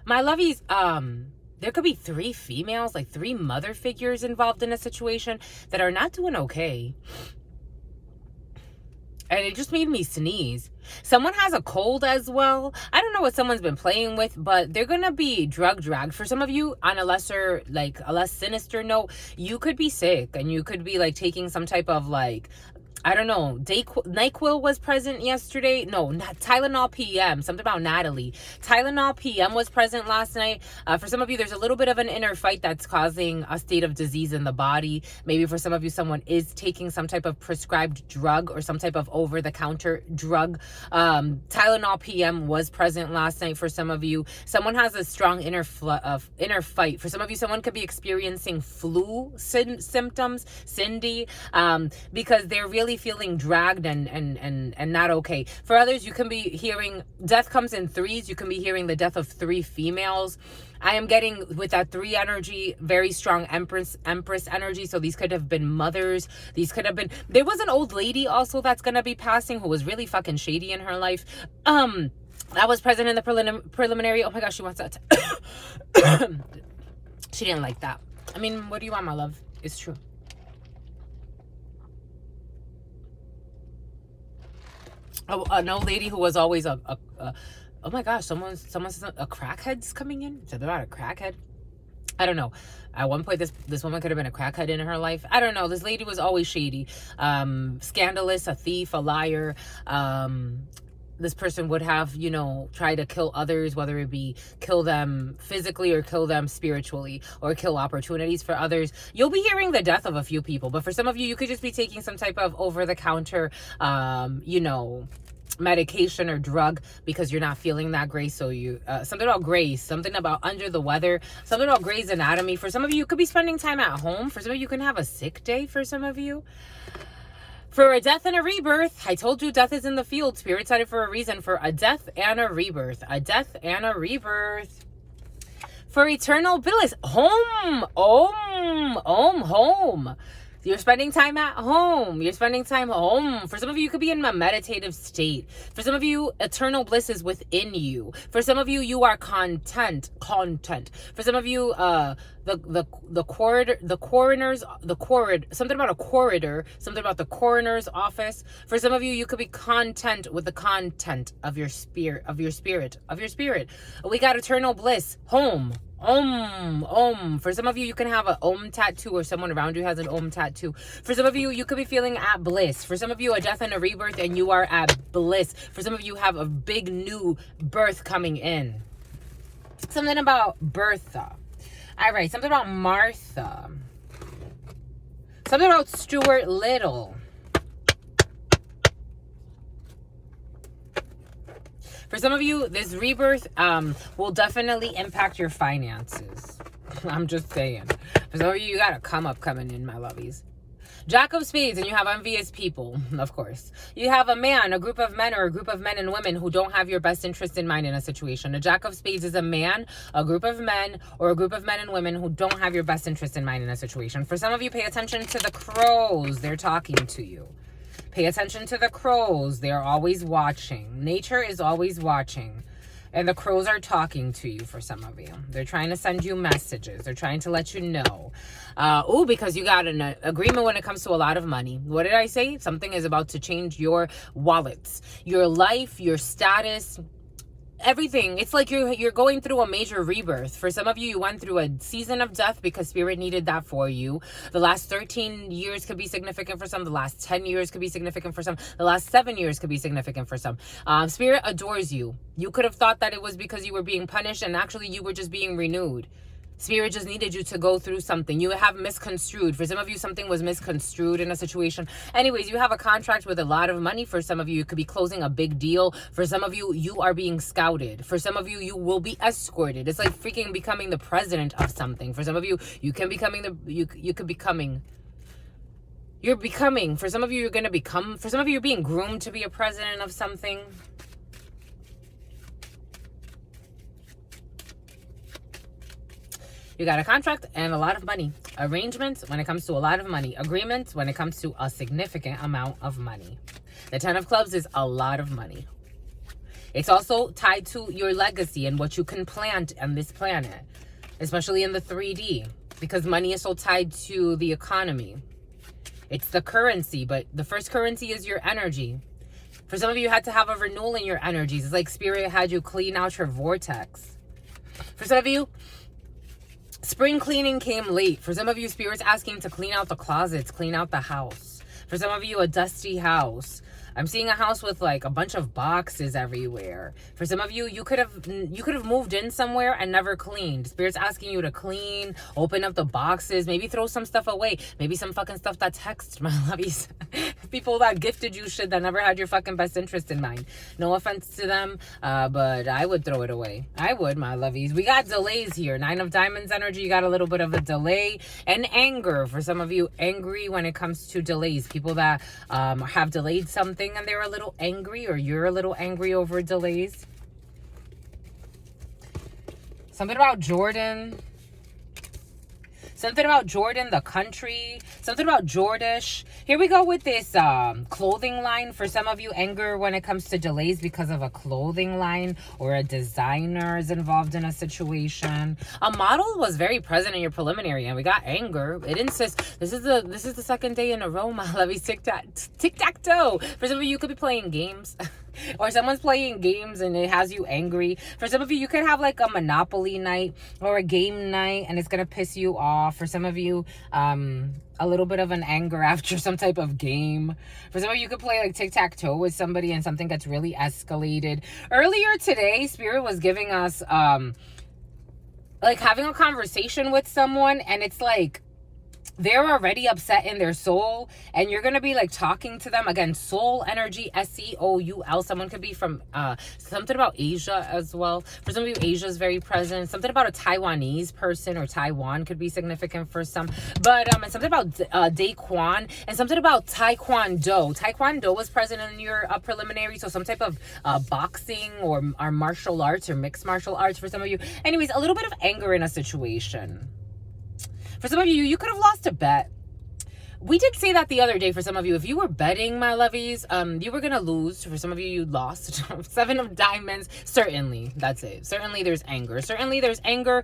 [SPEAKER 1] My lovies, there could be 3 females, like 3 mother figures involved in a situation that are not doing okay. And it just made me sneeze. Someone has a cold as well. I don't know what someone's been playing with, but they're going to be drug dragged. For some of you, on a less sinister note, you could be sick and you could be like taking some type of like I don't know. NyQuil was present yesterday. No, not Tylenol PM. Something about Natalie. Tylenol PM was present last night. For some of you, there's a little bit of an inner fight that's causing a state of disease in the body. Maybe for some of you, someone is taking some type of prescribed drug or some type of over-the-counter drug. Tylenol PM was present last night for some of you. Someone has a strong inner fight. For some of you, someone could be experiencing flu symptoms, Cindy, because they're really feeling dragged and not okay. For others, you can be hearing death comes in threes. You can be hearing the death of 3 females. I am getting with that 3 energy, very strong Empress energy. So these could have been mothers. These could have been, there was an old lady also that's going to be passing who was really fucking shady in her life. That was present in the preliminary. Oh my gosh, she wants that. She didn't like that. I mean, what do you want, my love? It's true. An old lady who was always oh my gosh, someone said a crackhead's coming in. Said about a crackhead. I don't know. At one point, this woman could have been a crackhead in her life. I don't know. This lady was always shady, scandalous, a thief, a liar. This person would have, you know, tried to kill others, whether it be kill them physically or kill them spiritually or kill opportunities for others. You'll be hearing the death of a few people, but for some of you, you could just be taking some type of over-the-counter, you know, medication or drug because you're not feeling that great. So you something about grace, something about under the weather, something about Grey's Anatomy. For some of you, you could be spending time at home. For some of you, you can have a sick day. For some of you, for a death and a rebirth. I told you death is in the field. Spirit said it for a reason. For a death and a rebirth. A death and a rebirth. For eternal bliss. Home. Home. You're spending time at home. You're spending time home. For some of you, you could be in a meditative state. For some of you, eternal bliss is within you. For some of you, you are content. For some of you, the coroner's, something about a corridor, something about the coroner's office. For some of you, you could be content with the content of your spirit. We got eternal bliss, home. For some of you, you can have an Om tattoo, or someone around you has an Om tattoo. For some of you, you could be feeling at bliss. For some of you, a death and a rebirth, and you are at bliss. For some of you, have a big new birth coming in. Something about Bertha. All right, something about Martha. Something about Stuart Little. For some of you, this rebirth will definitely impact your finances. I'm just saying. For some of you, you got a come up coming in, my lovies. Jack of Spades, and you have envious people, of course. You have a man, a group of men, or a group of men and women who don't have your best interest in mind in a situation. A Jack of Spades is a man, a group of men, or a group of men and women who don't have your best interest in mind in a situation. For some of you, pay attention to the crows. They're talking to you. Pay attention to the crows. They're always watching. Nature is always watching. And the crows are talking to you for some of you. They're trying to send you messages. They're trying to let you know. Because you got an agreement when it comes to a lot of money. What did I say? Something is about to change your wallets, your life, your status, everything. It's like you're going through a major rebirth. For some of you, you went through a season of death because spirit needed that for you. The last 13 years could be significant for some. The last 10 years could be significant for some. The last 7 years could be significant for some. Spirit adores you. You could have thought that it was because you were being punished, and actually you were just being renewed. Spirit just needed you to go through something. You have misconstrued. For some of you, something was misconstrued in a situation. Anyways, you have a contract with a lot of money. For some of you, you could be closing a big deal. For some of you, you are being scouted. For some of you, you will be escorted. It's like freaking becoming the president of something. For some of you, you can becoming you're becoming. For some of you, you're going to become. For some of you, you're being groomed to be a president of something. You got a contract and a lot of money. Arrangements when it comes to a lot of money. Agreements when it comes to a significant amount of money. The 10 of Clubs is a lot of money. It's also tied to your legacy and what you can plant on this planet, especially in the 3D, because money is so tied to the economy. It's the currency, but the first currency is your energy. For some of you, you had to have a renewal in your energies. It's like spirit had you clean out your vortex. For some of you, spring cleaning came late. For some of you, spirit's asking to clean out the closets, clean out the house. For some of you, a dusty house. I'm seeing a house with like a bunch of boxes everywhere. For some of you, you could have moved in somewhere and never cleaned. Spirit's asking you to clean, open up the boxes, maybe throw some stuff away. Maybe some fucking stuff that's hexed, my lovies. People that gifted you shit that never had your fucking best interest in mind. No offense to them, but I would throw it away. I would, my lovies. We got delays here. 9 of Diamonds energy. You got a little bit of a delay and anger. For some of you, angry when it comes to delays. People that have delayed something and they're a little angry, or you're a little angry over delays. Something about Jordan. Something about Jordan, the country. Something about Jordish. Here we go with this clothing line. For some of you, anger when it comes to delays because of a clothing line or a designer is involved in a situation. A model was very present in your preliminary, and we got anger. It insists. This is the second day in a row, my lovies. Tic-tac-toe. For some of you, you could be playing games. Or someone's playing games and it has you angry. For some of you, you could have like a Monopoly night or a game night and it's going to piss you off. For some of you, a little bit of an anger after some type of game. For some of you, you could play like tic-tac-toe with somebody and something gets really escalated. Earlier today, Spirit was giving us like having a conversation with someone and it's like, they're already upset in their soul and you're gonna be like talking to them again. Soul energy, SEOUL. Someone could be from something about Asia as well. For some of you, Asia is very present. Something about a Taiwanese person or Taiwan could be significant for some. But and something about Daekwon and something about Taekwondo. Taekwondo was present in your preliminary, so some type of boxing or martial arts or mixed martial arts for some of you. Anyways, a little bit of anger in a situation. For some of you, you could have lost a bet. We did say that the other day for some of you. If you were betting, my lovies, you were going to lose. For some of you, you lost. 7 of Diamonds. Certainly. That's it. Certainly there's anger. Certainly there's anger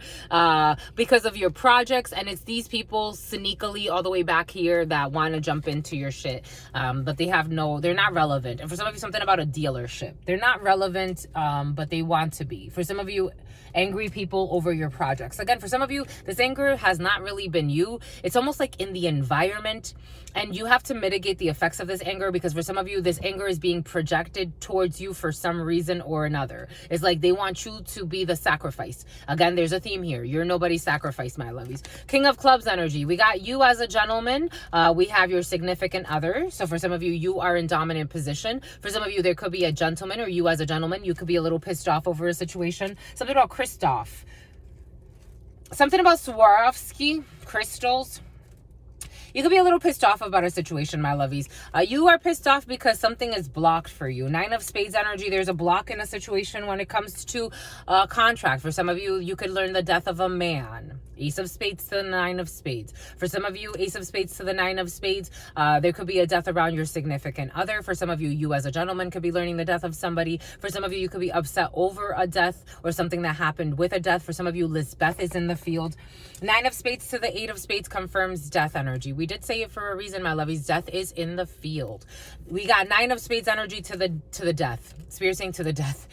[SPEAKER 1] because of your projects. And it's these people sneakily all the way back here that want to jump into your shit. But they're not relevant. And for some of you, something about a dealership. They're not relevant, but they want to be. For some of you, angry people over your projects. Again, for some of you, this anger has not really been you. It's almost like in the environment, and you have to mitigate the effects of this anger because for some of you, this anger is being projected towards you for some reason or another. It's like they want you to be the sacrifice. Again, there's a theme here. You're nobody's sacrifice, my lovies. King of Clubs energy. We got you as a gentleman. We have your significant other. So for some of you, you are in dominant position. For some of you, there could be a gentleman or you as a gentleman. You could be a little pissed off over a situation. Something about Christoph. Something about Swarovski crystals. You could be a little pissed off about a situation, my lovies. You are pissed off because something is blocked for you. 9 of Spades energy. There's a block in a situation when it comes to a contract. For some of you, you could learn the death of a man. Ace of Spades to the 9 of Spades. For some of you, Ace of Spades to the 9 of Spades. There could be a death around your significant other. For some of you, you as a gentleman could be learning the death of somebody. For some of you, you could be upset over a death or something that happened with a death. For some of you, Lisbeth is in the field. 9 of Spades to the 8 of Spades confirms death energy. We did say it for a reason, my lovies. Death is in the field. We got 9 of Spades energy to the death. Spirit saying to the death.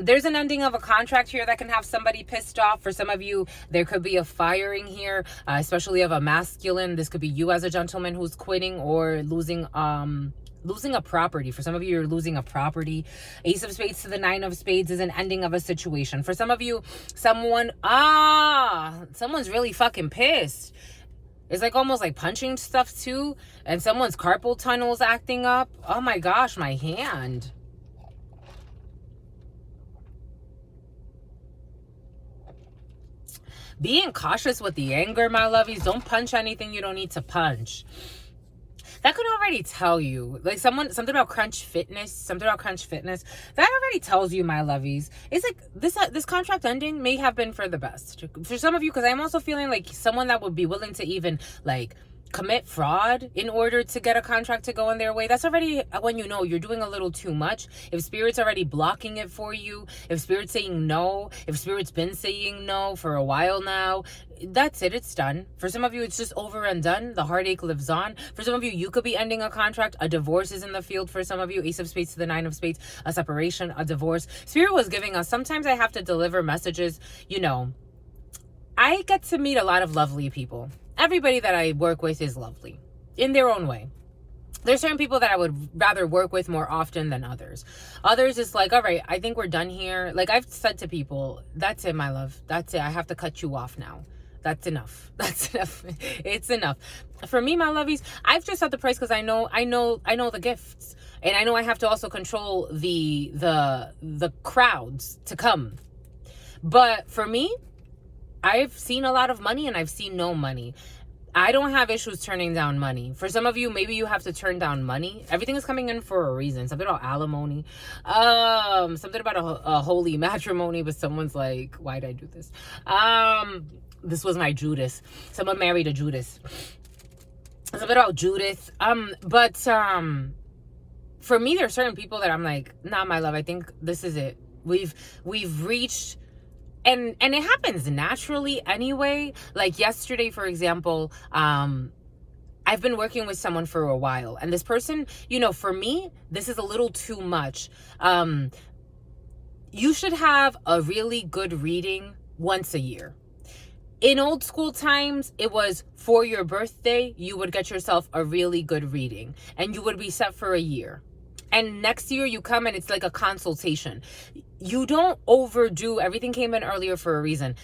[SPEAKER 1] There's an ending of a contract here that can have somebody pissed off. For some of you, there could be a firing here, especially of a masculine. This could be you as a gentleman who's quitting or losing a property. For some of you, you're losing a property. Ace of Spades to the 9 of Spades is an ending of a situation. For some of you, someone's really fucking pissed. It's like almost like punching stuff too. And someone's carpal tunnel's acting up. Oh my gosh, my hand. Being cautious with the anger, my lovies. Don't punch anything you don't need to punch. That could already tell you, like something about Crunch Fitness, that already tells you, my lovies. It's like this contract ending may have been for the best. For some of you, because I'm also feeling like someone that would be willing to even like commit fraud in order to get a contract to go in their way. That's already when you know you're doing a little too much. If Spirit's already blocking it for you, if Spirit's saying no, if Spirit's been saying no for a while now, that's it. It's done. For some of you, it's just over and done. The heartache lives on. For some of you, you could be ending a contract. A divorce is in the field for some of you. Ace of Spades to the 9 of Spades. A separation, a divorce. Spirit was giving us, sometimes I have to deliver messages. You know, I get to meet a lot of lovely people. Everybody that I work with is lovely in their own way. There's certain people that I would rather work with more often than others. Others, it's like, all right, I think we're done here. Like I've said to people, that's it, my love. That's it. I have to cut you off now. That's enough. That's enough. It's enough. For me, my lovies, I've just set the price because I know the gifts. And I know I have to also control the crowds to come. But for me, I've seen a lot of money and I've seen no money. I don't have issues turning down money. For some of you, maybe you have to turn down money. Everything is coming in for a reason. Something about alimony. Something about a holy matrimony, but someone's like, why did I do this? This was my Judas. Someone married a Judas. Something about Judith. For me, there are certain people that I'm like, nah, my love, I think this is it. We've reached, and it happens naturally anyway. Like yesterday, for example, I've been working with someone for a while, and this person, for me, this is a little too much. You should have a really good reading once a year. In old school times, it was for your birthday, you would get yourself a really good reading, and you would be set for a year. And next year you come and it's like a consultation. You don't overdo. Everything came in earlier for a reason.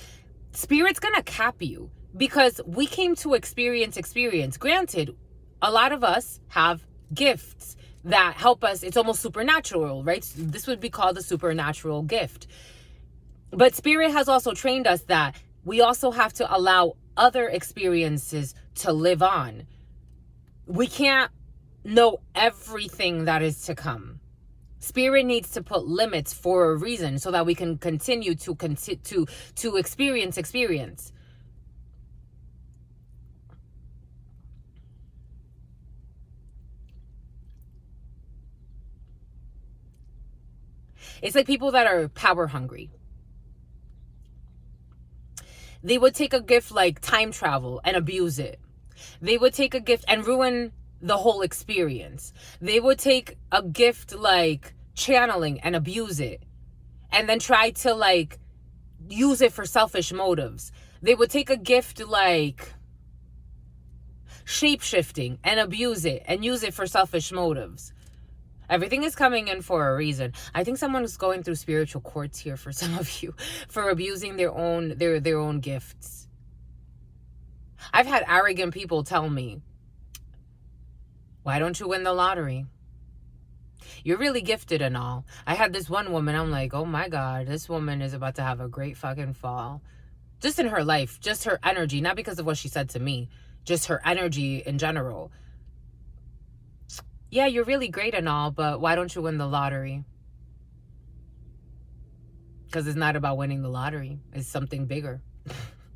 [SPEAKER 1] Spirit's gonna cap you because we came to experience. Granted, a lot of us have gifts that help us. It's almost supernatural, right? This would be called a supernatural gift. But Spirit has also trained us that we also have to allow other experiences to live on. We can't know everything that is to come. Spirit needs to put limits for a reason so that we can continue to experience. It's like people that are power hungry. They would take a gift like time travel and abuse it. They would take a gift and ruin the whole experience. They would take a gift like channeling and abuse it, and then try to like use it for selfish motives. They would take a gift like shape-shifting and abuse it and use it for selfish motives. Everything is coming in for a reason. I think someone is going through spiritual courts here for some of you for abusing their own gifts. I've had arrogant people tell me, why don't you win the lottery? You're really gifted and all. I had this one woman, I'm like, oh my God, this woman is about to have a great fucking fall. Just in her life, just her energy, not because of what she said to me, just her energy in general. Yeah, you're really great and all, but why don't you win the lottery? Because it's not about winning the lottery. It's something bigger.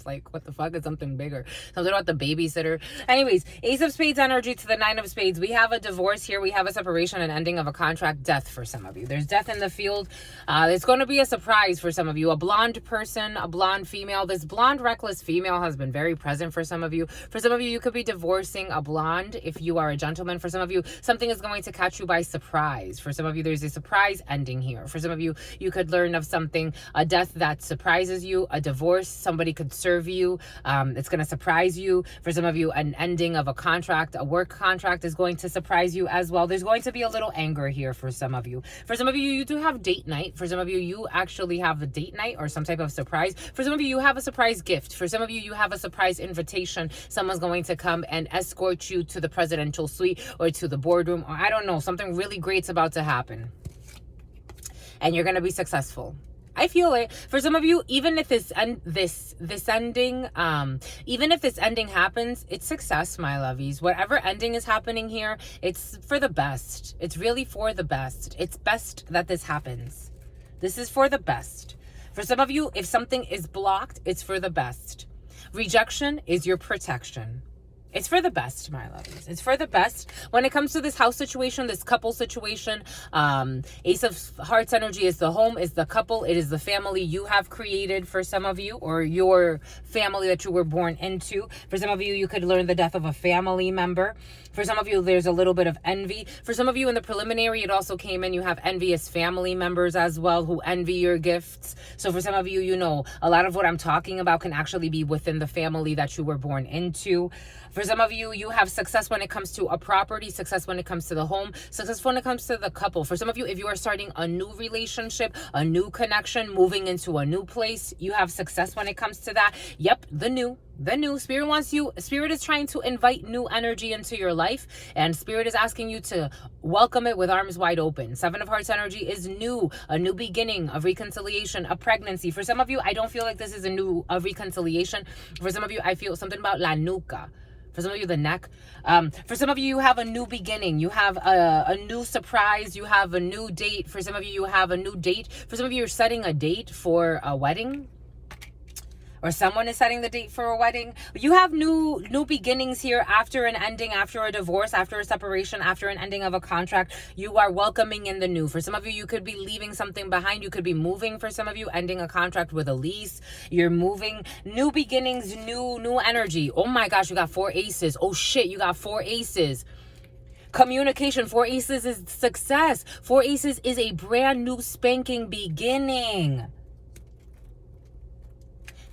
[SPEAKER 1] Like, what the fuck is something bigger? Something about the babysitter. Anyways, Ace of Spades energy to the Nine of Spades. We have a divorce here. We have a separation, an ending of a contract, death for some of you. There's death in the field. It's going to be a surprise for some of you. A blonde person, a blonde female. This blonde, reckless female has been very present for some of you. For some of you, you could be divorcing a blonde if you are a gentleman. For some of you, something is going to catch you by surprise. For some of you, there's a surprise ending here. For some of you, you could learn of something, a death that surprises you, a divorce, somebody could serve you. It's going to surprise you. For some of you, an ending of a contract, a work contract is going to surprise you as well. There's going to be a little anger here for some of you. For some of you, you do have date night. For some of you, you actually have a date night or some type of surprise. For some of you, you have a surprise gift. For some of you, you have a surprise invitation. Someone's going to come and escort you to the presidential suite or to the boardroom, or I don't know, something really great's about to happen. And you're going to be successful. I feel it. For some of you, even if this ending, even if this ending happens, it's success, my lovies. Whatever ending is happening here, it's for the best. It's really for the best. It's best that this happens. This is for the best. For some of you, if something is blocked, it's for the best. Rejection is your protection. It's for the best, my lovies. It's for the best. When it comes to this house situation, this couple situation, Ace of Hearts energy is the home, is the couple. It is the family you have created for some of you, or your family that you were born into. For some of you, you could learn the death of a family member. For some of you, there's a little bit of envy. For some of you in the preliminary, it also came in. You have envious family members as well who envy your gifts. So for some of you, you know, a lot of what I'm talking about can actually be within the family that you were born into. For For some of you, you have success when it comes to a property, success when it comes to the home, success when it comes to the couple. For some of you, if you are starting a new relationship, a new connection, moving into a new place, you have success when it comes to that. Yep, the new. Spirit wants you, Spirit is trying to invite new energy into your life, and Spirit is asking you to welcome it with arms wide open. Seven of Hearts energy is new, a new beginning, a reconciliation, a pregnancy. For some of you, I don't feel like this is a reconciliation. For some of you, I feel something about la nuca. For some of you, the neck. For some of you, you have a new beginning. You have a new surprise. You have a new date. For some of you, you have a new date. For some of you, you're setting a date for a wedding. Or someone is setting the date for a wedding. You have new beginnings here after an ending, after a divorce, after a separation, after an ending of a contract. You are welcoming in the new. For some of you, you could be leaving something behind. You could be moving. For some of you, ending a contract with a lease. You're moving. New beginnings, new energy. Oh my gosh, you got 4 aces. Oh shit, you got 4 aces. Communication. 4 aces is success. 4 aces is a brand new spanking beginning.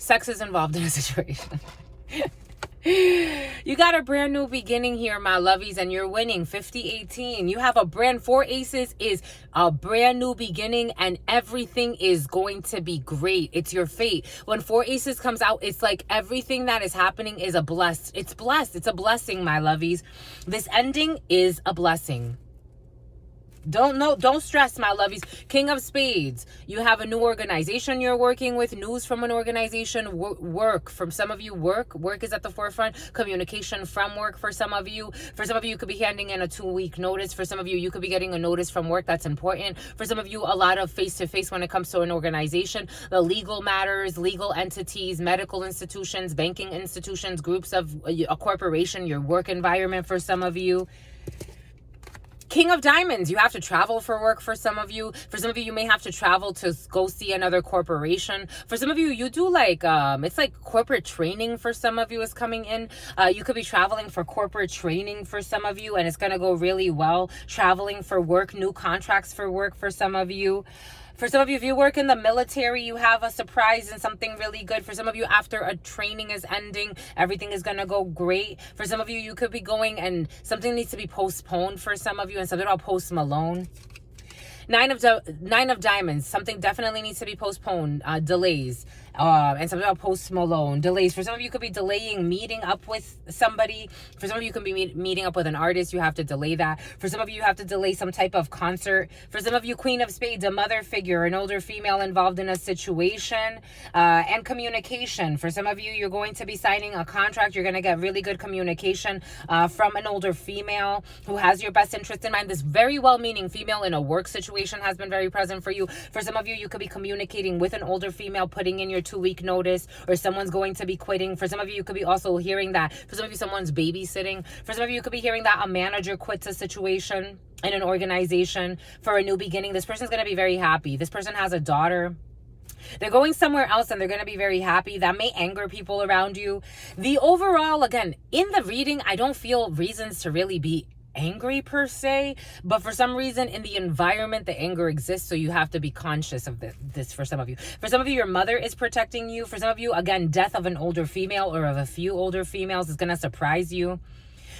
[SPEAKER 1] Sex is involved in a situation. You got a brand new beginning here, my lovies, and you're winning 50-18. You have a brand 4 aces is a brand new beginning, and everything is going to be great. It's your fate. When 4 aces comes out, it's like everything that is happening is it's blessed. It's a blessing, my lovies. This ending is a blessing. Don't stress, my lovies. King of Spades. You have a new organization you're working with. News from an organization. Work. From some of you, work is at the forefront. Communication from work for some of you. For some of you, you could be handing in a 2-week notice. For some of you, you could be getting a notice from work. That's important. For some of you, a lot of face-to-face when it comes to an organization. The legal matters, legal entities, medical institutions, banking institutions, groups of a corporation, your work environment for some of you. King of Diamonds, you have to travel for work for some of you. For some of you, you may have to travel to go see another corporation. For some of you, you do like, it's like corporate training for some of you is coming in. You could be traveling for corporate training for some of you, and it's going to go really well. Traveling for work, new contracts for work for some of you. For some of you, if you work in the military, you have a surprise and something really good. For some of you, after a training is ending, everything is going to go great. For some of you, you could be going and something needs to be postponed for some of you, and something about Post Malone. 9 of Diamonds, something definitely needs to be postponed, delays, and something about Post Malone, delays. For some of you, could be delaying meeting up with somebody. For some of you, could be meeting up with an artist. You have to delay that. For some of you, you have to delay some type of concert. For some of you, Queen of Spades, a mother figure, an older female involved in a situation, and communication. For some of you, you're going to be signing a contract. You're going to get really good communication from an older female who has your best interest in mind. This very well-meaning female in a work situation has been very present for you. For some of you, you could be communicating with an older female, putting in your 2-week notice, or someone's going to be quitting. For some of you, you could be also hearing that. For some of you, someone's babysitting. For some of you, you could be hearing that a manager quits a situation in an organization for a new beginning. This person's going to be very happy. This person has a daughter. They're going somewhere else and they're going to be very happy. That may anger people around you. The overall, again, in the reading, I don't feel reasons to really be angry per se, but for some reason in the environment the anger exists, so you have to be conscious of this for some of you. For some of you, your mother is protecting you. For some of you, again, death of an older female or of a few older females is going to surprise you.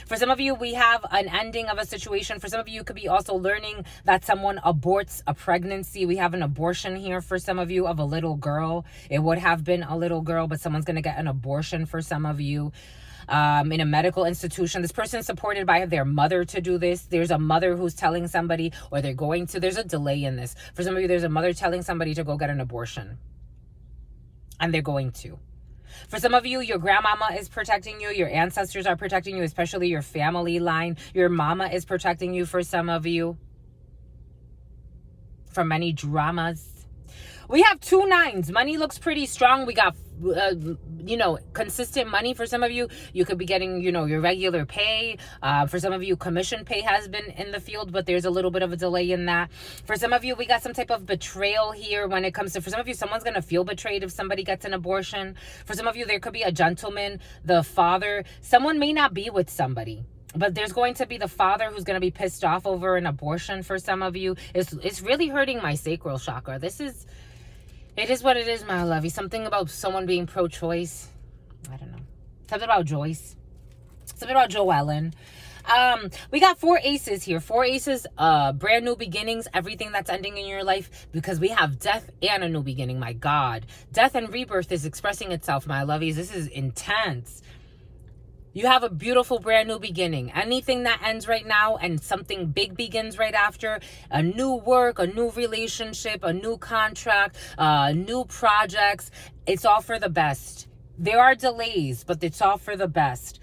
[SPEAKER 1] For some of you, we have an ending of a situation. For some of you, you could be also learning that someone aborts a pregnancy. We have an abortion here for some of you of a little girl. It would have been a little girl, but someone's going to get an abortion for some of you. In a medical institution, this person is supported by their mother to do this. There's a mother who's telling somebody, or they're going to, there's a delay in this. For some of you, there's a mother telling somebody to go get an abortion, and they're going to. For some of you, your grandmama is protecting you. Your ancestors are protecting you, especially your family line. Your mama is protecting you for some of you from many dramas. We have 2 9s. Money looks pretty strong. We got, consistent money for some of you. You could be getting, your regular pay. For some of you, commission pay has been in the field, but there's a little bit of a delay in that. For some of you, we got some type of betrayal here when it comes to, for some of you, someone's going to feel betrayed if somebody gets an abortion. For some of you, there could be a gentleman, the father. Someone may not be with somebody, but there's going to be the father who's going to be pissed off over an abortion for some of you. It's really hurting my sacral chakra. It is what it is, my lovey. Something about someone being pro-choice. I don't know. Something about Joyce. Something about Joellen. We got 4 aces here. 4 aces, brand new beginnings, everything that's ending in your life, because we have death and a new beginning. My God. Death and rebirth is expressing itself, my lovies. This is intense. You have a beautiful brand new beginning. Anything that ends right now and something big begins right after, a new work, a new relationship, a new contract, new projects, it's all for the best. There are delays, but it's all for the best.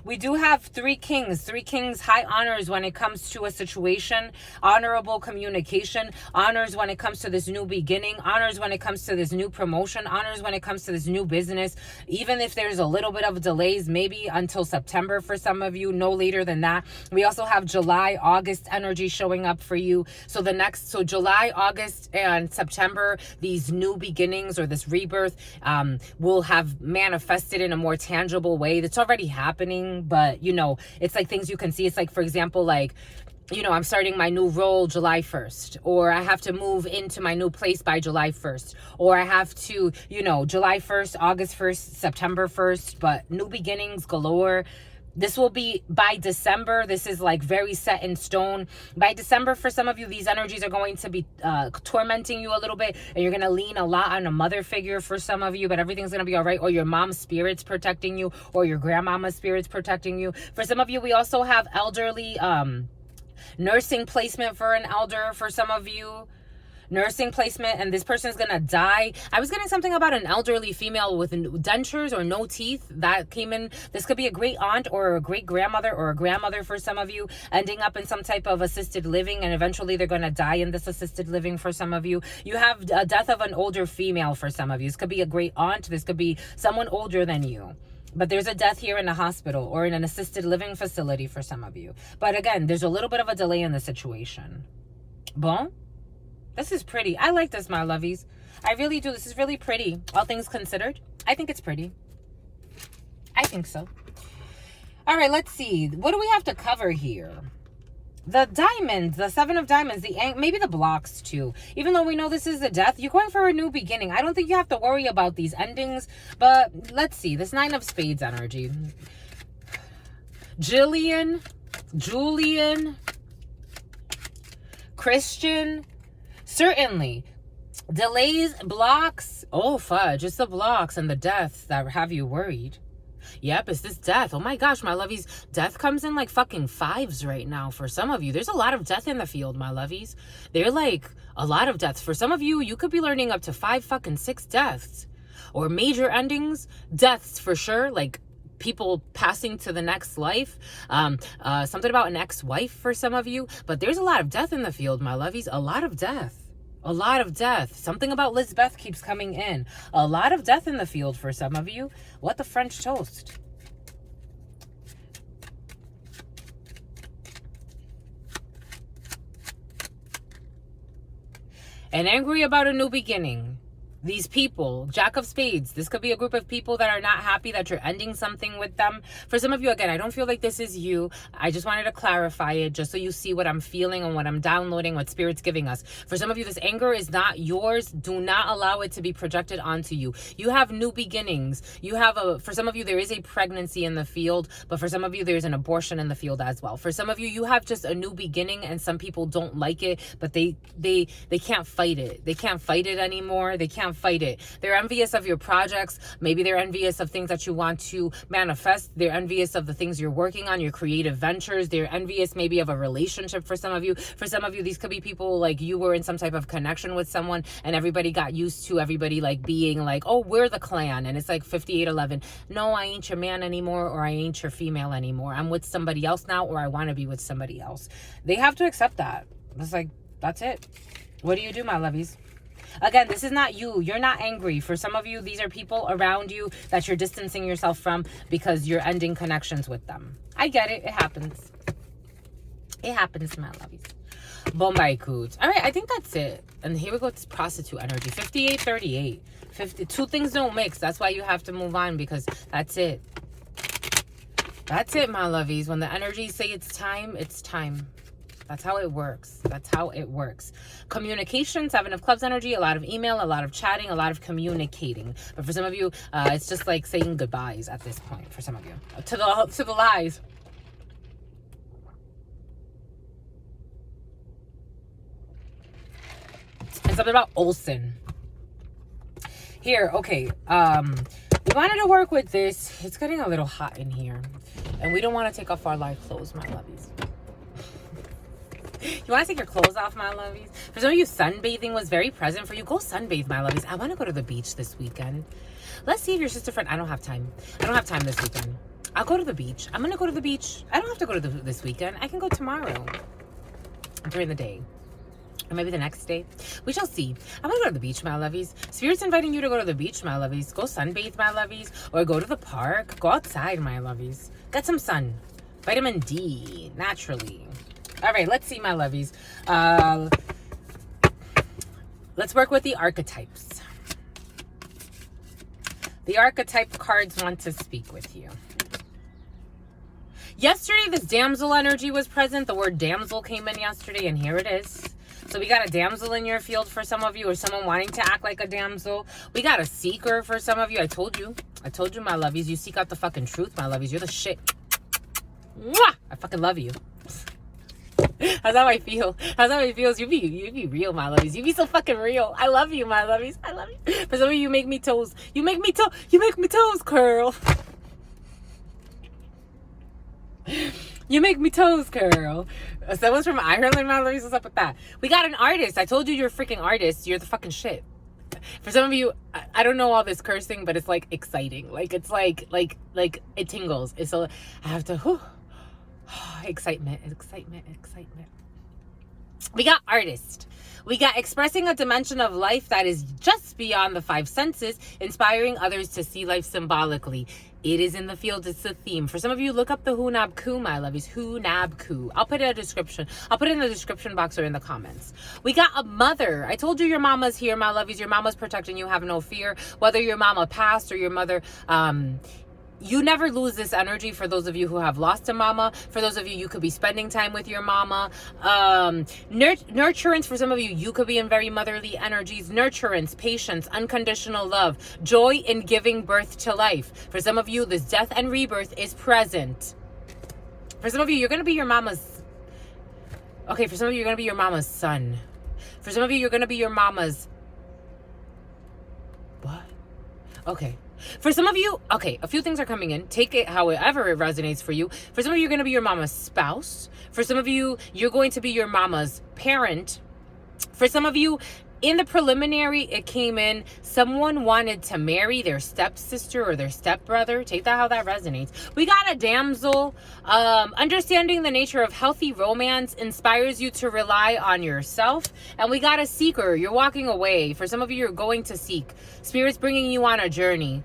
[SPEAKER 1] We do have 3 kings. 3 kings, high honors when it comes to a situation, honorable communication, honors when it comes to this new beginning, honors when it comes to this new promotion, honors when it comes to this new business. Even if there's a little bit of delays, maybe until September for some of you, no later than that. We also have July, August energy showing up for you. So July, August, and September, these new beginnings or this rebirth will have manifested in a more tangible way. That's already happening, but you know, it's like things you can see. It's like, for example, like, you know, I'm starting my new role July 1st, or I have to move into my new place by July 1st, or I have to, you know, July 1st, August 1st, September 1st, but new beginnings galore. This will be by December. This is like very set in stone. By December, for some of you, these energies are going to be tormenting you a little bit, and you're going to lean a lot on a mother figure for some of you, but everything's going to be all right, or your mom's spirit's protecting you, or your grandmama's spirit's protecting you. For some of you, we also have elderly nursing placement for an elder for some of you. Nursing placement, and this person's gonna die. I was getting something about an elderly female with dentures or no teeth that came in. This could be a great aunt or a great grandmother or a grandmother for some of you, ending up in some type of assisted living, and eventually they're gonna die in this assisted living for some of you. You have a death of an older female for some of you. This could be a great aunt. This could be someone older than you. But there's a death here in a hospital or in an assisted living facility for some of you. But again, there's a little bit of a delay in the situation. Bon? This is pretty. I like this, my lovies. I really do. This is really pretty. All things considered, I think it's pretty. I think so. All right, let's see. What do we have to cover here? The diamonds, the 7 of diamonds, maybe the blocks too. Even though we know this is a death, you're going for a new beginning. I don't think you have to worry about these endings. But let's see. This 9 of spades energy. Julian, Christian. Certainly, delays, blocks. Oh, fudge. It's the blocks and the deaths that have you worried. Yep, it's this death. Oh my gosh, my lovies. Death comes in like fucking 5s right now for some of you. There's a lot of death in the field, my lovies. They're like a lot of deaths. For some of you, you could be learning up to 5 fucking 6 deaths. Or major endings. Deaths for sure. Like people passing to the next life, something about an ex-wife for some of you, but there's a lot of death in the field, my lovies. A lot of death. Something about Lisbeth keeps coming in. A lot of death in the field for some of you. What the French toast? And angry about a new beginning. These people, Jack of Spades, this could be a group of people that are not happy that you're ending something with them. For some of you, again, I don't feel like this is you. I just wanted to clarify it just so you see what I'm feeling and what I'm downloading, what Spirit's giving us. For some of you, this anger is not yours. Do not allow it to be projected onto you. You have new beginnings. For some of you, there is a pregnancy in the field, but for some of you, there's an abortion in the field as well. For some of you, you have just a new beginning, and some people don't like it, but they can't fight it. They can't fight it anymore. They can't fight it. They're envious of your projects. Maybe they're envious of things that you want to manifest. They're envious of the things you're working on, your creative ventures. They're envious maybe of a relationship for some of you. For some of you, these could be people like you were in some type of connection with someone, and everybody got used to everybody like being like, oh, we're the clan, and it's like 5811. No, I ain't your man anymore, or I ain't your female anymore. I'm with somebody else now, or I want to be with somebody else. They have to accept that. It's like, that's it. What do you do, my lovies? Again, this is not you. You're not angry. For some of you, these are people around you that you're distancing yourself from because you're ending connections with them. I get it. It happens. It happens, my lovies. Bombay Coots. All right, I think that's it. And here we go to prostitute energy. 5838. 52 things don't mix. That's why you have to move on, because that's it. That's it, my lovies. When the energies say it's time, it's time. That's how it works. That's how it works. Communication, 7 of Clubs energy, a lot of email, a lot of chatting, a lot of communicating. But for some of you, it's just like saying goodbyes at this point for some of you. To the lies. And something about Olsen. Here, okay. We wanted to work with this. It's getting a little hot in here. And we don't want to take off our live clothes, my lovies. You want to take your clothes off, my lovies? For some of you, sunbathing was very present for you. Go sunbathe, my lovies. I want to go to the beach this weekend. Let's see if your sister friend... I don't have time. I don't have time this weekend. I'll go to the beach. I'm going to go to the beach. I don't have to go to this weekend. I can go tomorrow. During the day. Or maybe the next day. We shall see. I'm going to go to the beach, my lovies. Spirit's inviting you to go to the beach, my lovies. Go sunbathe, my lovies. Or go to the park. Go outside, my lovies. Get some sun. Vitamin D. Naturally. All right, let's see, my lovies. Let's work with the archetypes. The archetype cards want to speak with you. Yesterday, this damsel energy was present. The word damsel came in yesterday, and here it is. So we got a damsel in your field for some of you, or someone wanting to act like a damsel. We got a seeker for some of you. I told you, my lovies. You seek out the fucking truth, my lovies. You're the shit. Mwah! I fucking love you. That's how I feel. That's how it feels. You be real, my lovies. You be so fucking real. I love you, my lovies. I love you. For some of you, make me toes. You make me toes curl. You make me toes curl. Someone's from Ireland, my lovies. What's up with that? We got an artist. I told you you're a freaking artist. You're the fucking shit. For some of you, I don't know all this cursing, but it's like exciting. Like it's like it tingles. It's so I have to. Whew. Excitement. We got artist. We got expressing a dimension of life that is just beyond the 5 senses, inspiring others to see life symbolically. It is in the field. It's the theme. For some of you, look up the Hunab Ku, my lovies. Hunab Ku. I'll put it in the description. I'll put it in the description box or in the comments. We got a mother. I told you your mama's here, my lovies. Your mama's protecting you. Have no fear. Whether your mama passed or your mother... you never lose this energy. For those of you who have lost a mama, for those of you could be spending time with your mama. Nurturance, for some of you could be in very motherly energies. Nurturance, patience, unconditional love, joy in giving birth to life. For some of you, this death and rebirth is present. For some of you, you're going to be your mama's... Okay, for some of you, you're going to be your mama's son. For some of you, you're going to be your mama's... What? Okay. For some of you, okay, a few things are coming in. Take it however it resonates for you. For some of you, you're going to be your mama's spouse. For some of you, you're going to be your mama's parent. For some of you, in the preliminary, it came in, someone wanted to marry their stepsister or their stepbrother. Take that how that resonates. We got a damsel. Understanding the nature of healthy romance inspires you to rely on yourself. And we got a seeker. You're walking away. For some of you, you're going to seek. Spirit's bringing you on a journey.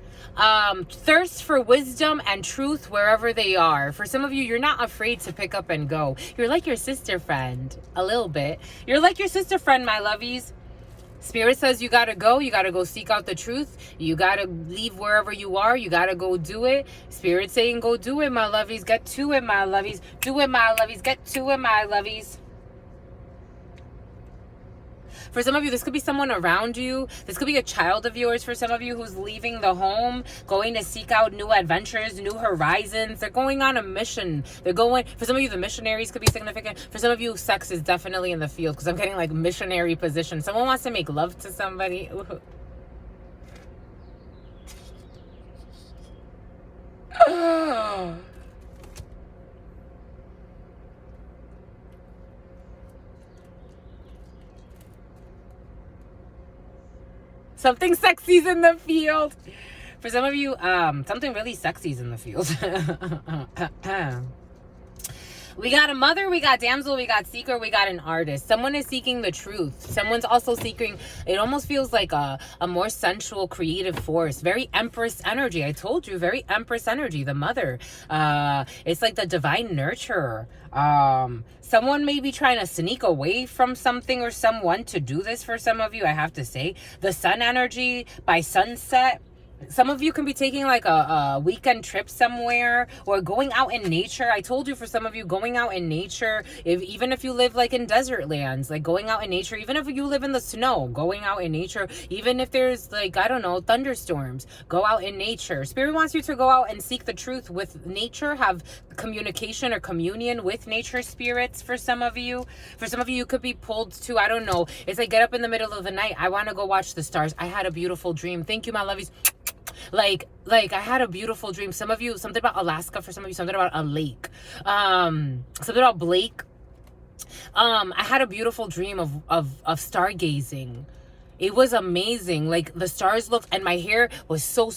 [SPEAKER 1] Thirst for wisdom and truth wherever they are. For some of you, you're not afraid to pick up and go. You're like your sister friend. A little bit. You're like your sister friend, my lovies. Spirit says you gotta go seek out the truth. You gotta leave wherever you are. You gotta go do it. Spirit saying go do it, my lovies. Get to it, my lovies. Do it, my lovies. Get to it, my lovies. For some of you, this could be someone around you. This could be a child of yours for some of you who's leaving the home, going to seek out new adventures, new horizons. They're going on a mission. They're going, for some of you, the missionaries could be significant. For some of you, sex is definitely in the field because I'm getting like missionary position. Someone wants to make love to somebody. Ooh. Something sexy's in the field. For some of you, something really sexy's in the field. We got a mother, we got damsel, we got seeker, we got an artist. Someone is seeking the truth. Someone's also seeking, it almost feels like a more sensual, creative force. Very Empress energy. I told you, very Empress energy, the mother. It's like the divine nurturer. Someone may be trying to sneak away from something or someone to do this for some of you, I have to say. The sun energy by sunset. Some of you can be taking like a weekend trip somewhere, or going out in nature. I told you, for some of you, going out in nature, even if you live like in desert lands, like going out in nature, even if you live in the snow, going out in nature, even if there's like, I don't know, thunderstorms, go out in nature. Spirit wants you to go out and seek the truth with nature, have communication or communion with nature spirits. For some of you, you could be pulled to, I don't know, it's like, get up in the middle of the night, I want to go watch the stars. I had a beautiful dream. Thank you, my lovies. Like I had a beautiful dream. Some of you, something about Alaska. For some of you, something about a lake. Something about Blake. I had a beautiful dream of stargazing. It was amazing. Like, the stars looked, and my hair was so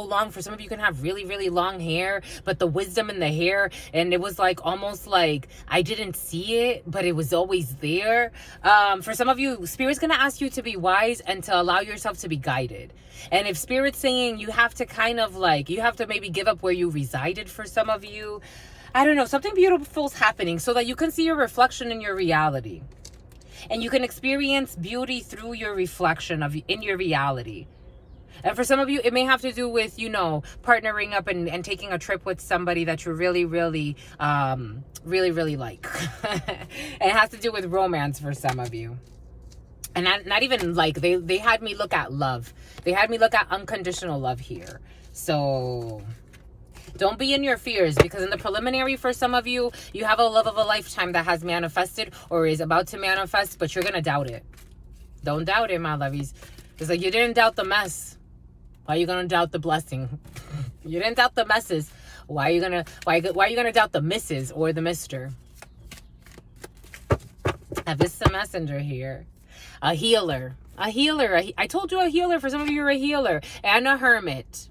[SPEAKER 1] long. For some of you, can have really long hair, but the wisdom in the hair, and it was like almost like I didn't see it, but it was always there. For some of you, Spirit's gonna ask you to be wise and to allow yourself to be guided. And if Spirit's saying you have to kind of like, you have to maybe give up where you resided, for some of you, I don't know, something beautiful is happening so that you can see your reflection in your reality. And you can experience beauty through your reflection in your reality. And for some of you, it may have to do with, you know, partnering up and taking a trip with somebody that you really like. It has to do with romance for some of you. And not even like, they had me look at love. They had me look at unconditional love here. So don't be in your fears, because in the preliminary, for some of you, you have a love of a lifetime that has manifested or is about to manifest, but you're going to doubt it. Don't doubt it, my lovies. It's like, you didn't doubt the mess. Why are you going to doubt the blessing? You didn't doubt the messes. Why are you going to doubt the misses or the mister? Avista Messenger here. A healer. I told you, a healer. For some of you, you're a healer. And a hermit.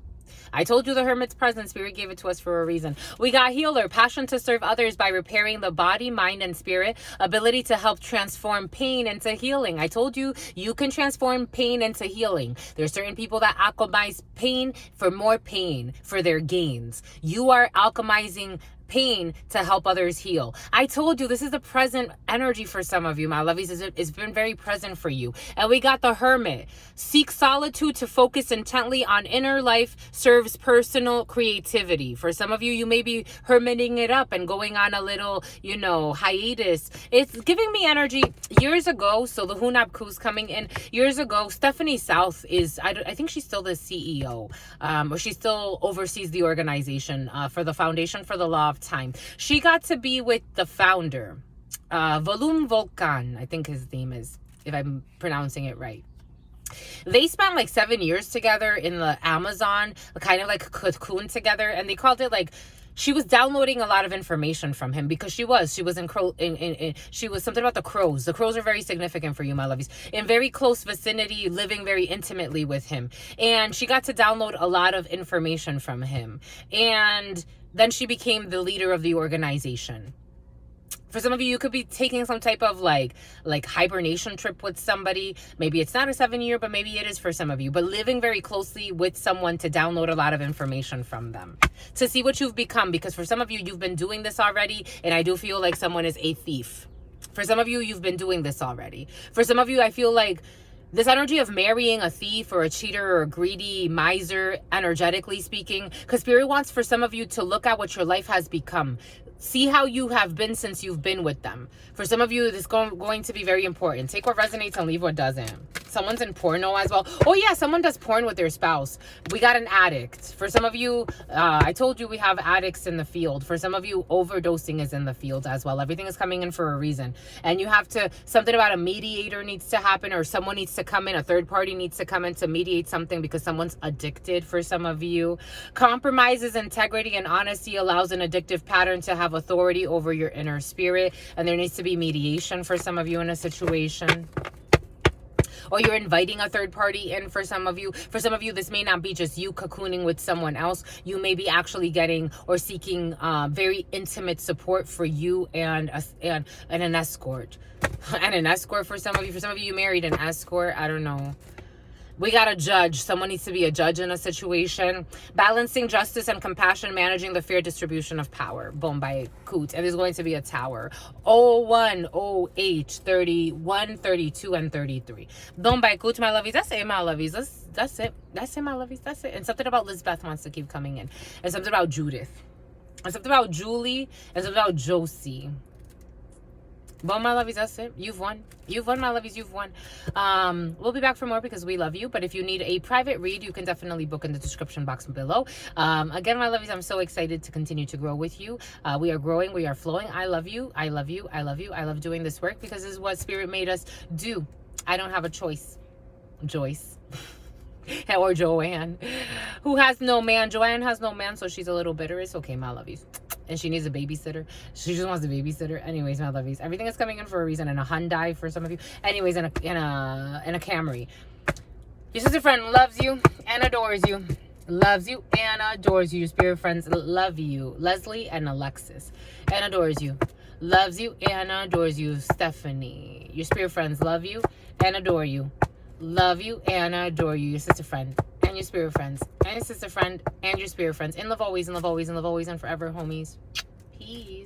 [SPEAKER 1] I told you the hermit's present. Spirit gave it to us for a reason. We got healer, passion to serve others by repairing the body, mind, and spirit, ability to help transform pain into healing. I told you, you can transform pain into healing. There's certain people that alchemize pain for more pain, for their gains. You are alchemizing pain to help others heal. I told you, this is the present energy for some of you, my lovies. It's been very present for you. And we got the hermit. Seek solitude to focus intently on inner life, serves personal creativity. For some of you, you may be hermiting it up and going on a little, you know, hiatus. It's giving me energy. Years ago, so the Hunab Ku's coming in. Years ago, Stephanie South is, I think she's still the CEO, or she still oversees the organization for the Foundation for the Law of Time. She got to be with the founder, Volum Volcan, I think his name is, if I'm pronouncing it right. They spent like 7 years together in the Amazon, kind of like cocoon together, and they called it like, she was downloading a lot of information from him, because she was she was something about the crows. The crows are very significant for you, my lovies. In very close vicinity, living very intimately with him. And she got to download a lot of information from him. And then she became the leader of the organization. For some of you, you could be taking some type of like hibernation trip with somebody. Maybe it's not a 7-year, but maybe it is for some of you. But living very closely with someone to download a lot of information from them. To see what you've become. Because for some of you, you've been doing this already. And I do feel like someone is a thief. For some of you, you've been doing this already. For some of you, I feel like this energy of marrying a thief or a cheater or a greedy miser, energetically speaking, because Spirit wants for some of you to look at what your life has become. See how you have been since you've been with them. For some of you, this is going to be very important. Take what resonates and leave what doesn't. Someone's in porno as well. Oh yeah, someone does porn with their spouse. We got an addict. For some of you, I told you we have addicts in the field. For some of you, overdosing is in the field as well. Everything is coming in for a reason. And you have to, something about a mediator needs to happen, or someone needs to come in, a third party needs to come in to mediate something because someone's addicted for some of you. Compromises integrity and honesty allows an addictive pattern to have authority over your inner spirit, and there needs to be mediation for some of you in a situation. Or you're inviting a third party in for some of you. For some of you, this may not be just you cocooning with someone else. You may be actually getting or seeking very intimate support for you and an escort. And an escort for some of you. For some of you, you married an escort. I don't know. We got a judge. Someone needs to be a judge in a situation. Balancing justice and compassion, managing the fair distribution of power. Boom, by Coot. And there's going to be a tower. 01, 08, 31, 32, and 33. Boom, by Coot, my lovies. That's it, my lovies. That's it. That's it, my lovies. That's it. And something about Lisbeth wants to keep coming in. And something about Judith. And something about Julie. And something about Josie. Boom, my lovies, that's it. You've won. You've won, my lovies. You've won. We'll be back for more because we love you. But if you need a private read, you can definitely book in the description box below. Again, my lovies, I'm so excited to continue to grow with you. We are growing. We are flowing. I love you. I love you. I love you. I love doing this work because this is what Spirit made us do. I don't have a choice. Joyce. Or Joanne. Who has no man. Joanne has no man, so she's a little bitter. It's okay, my lovies. And she needs a babysitter. She just wants a babysitter. Anyways, my lovies, everything is coming in for a reason. And a Hyundai for some of you. Anyways, and a Camry. Your sister friend loves you and adores you. Loves you and adores you. Your spirit friends love you. Leslie and Alexis. And adores you. Loves you and adores you. Stephanie. Your spirit friends love you and adore you. Love you and adore you. Your sister friend. And your spirit friends, and your sister friend, and your spirit friends. In love always, in love always, in love always, and forever, homies. Peace.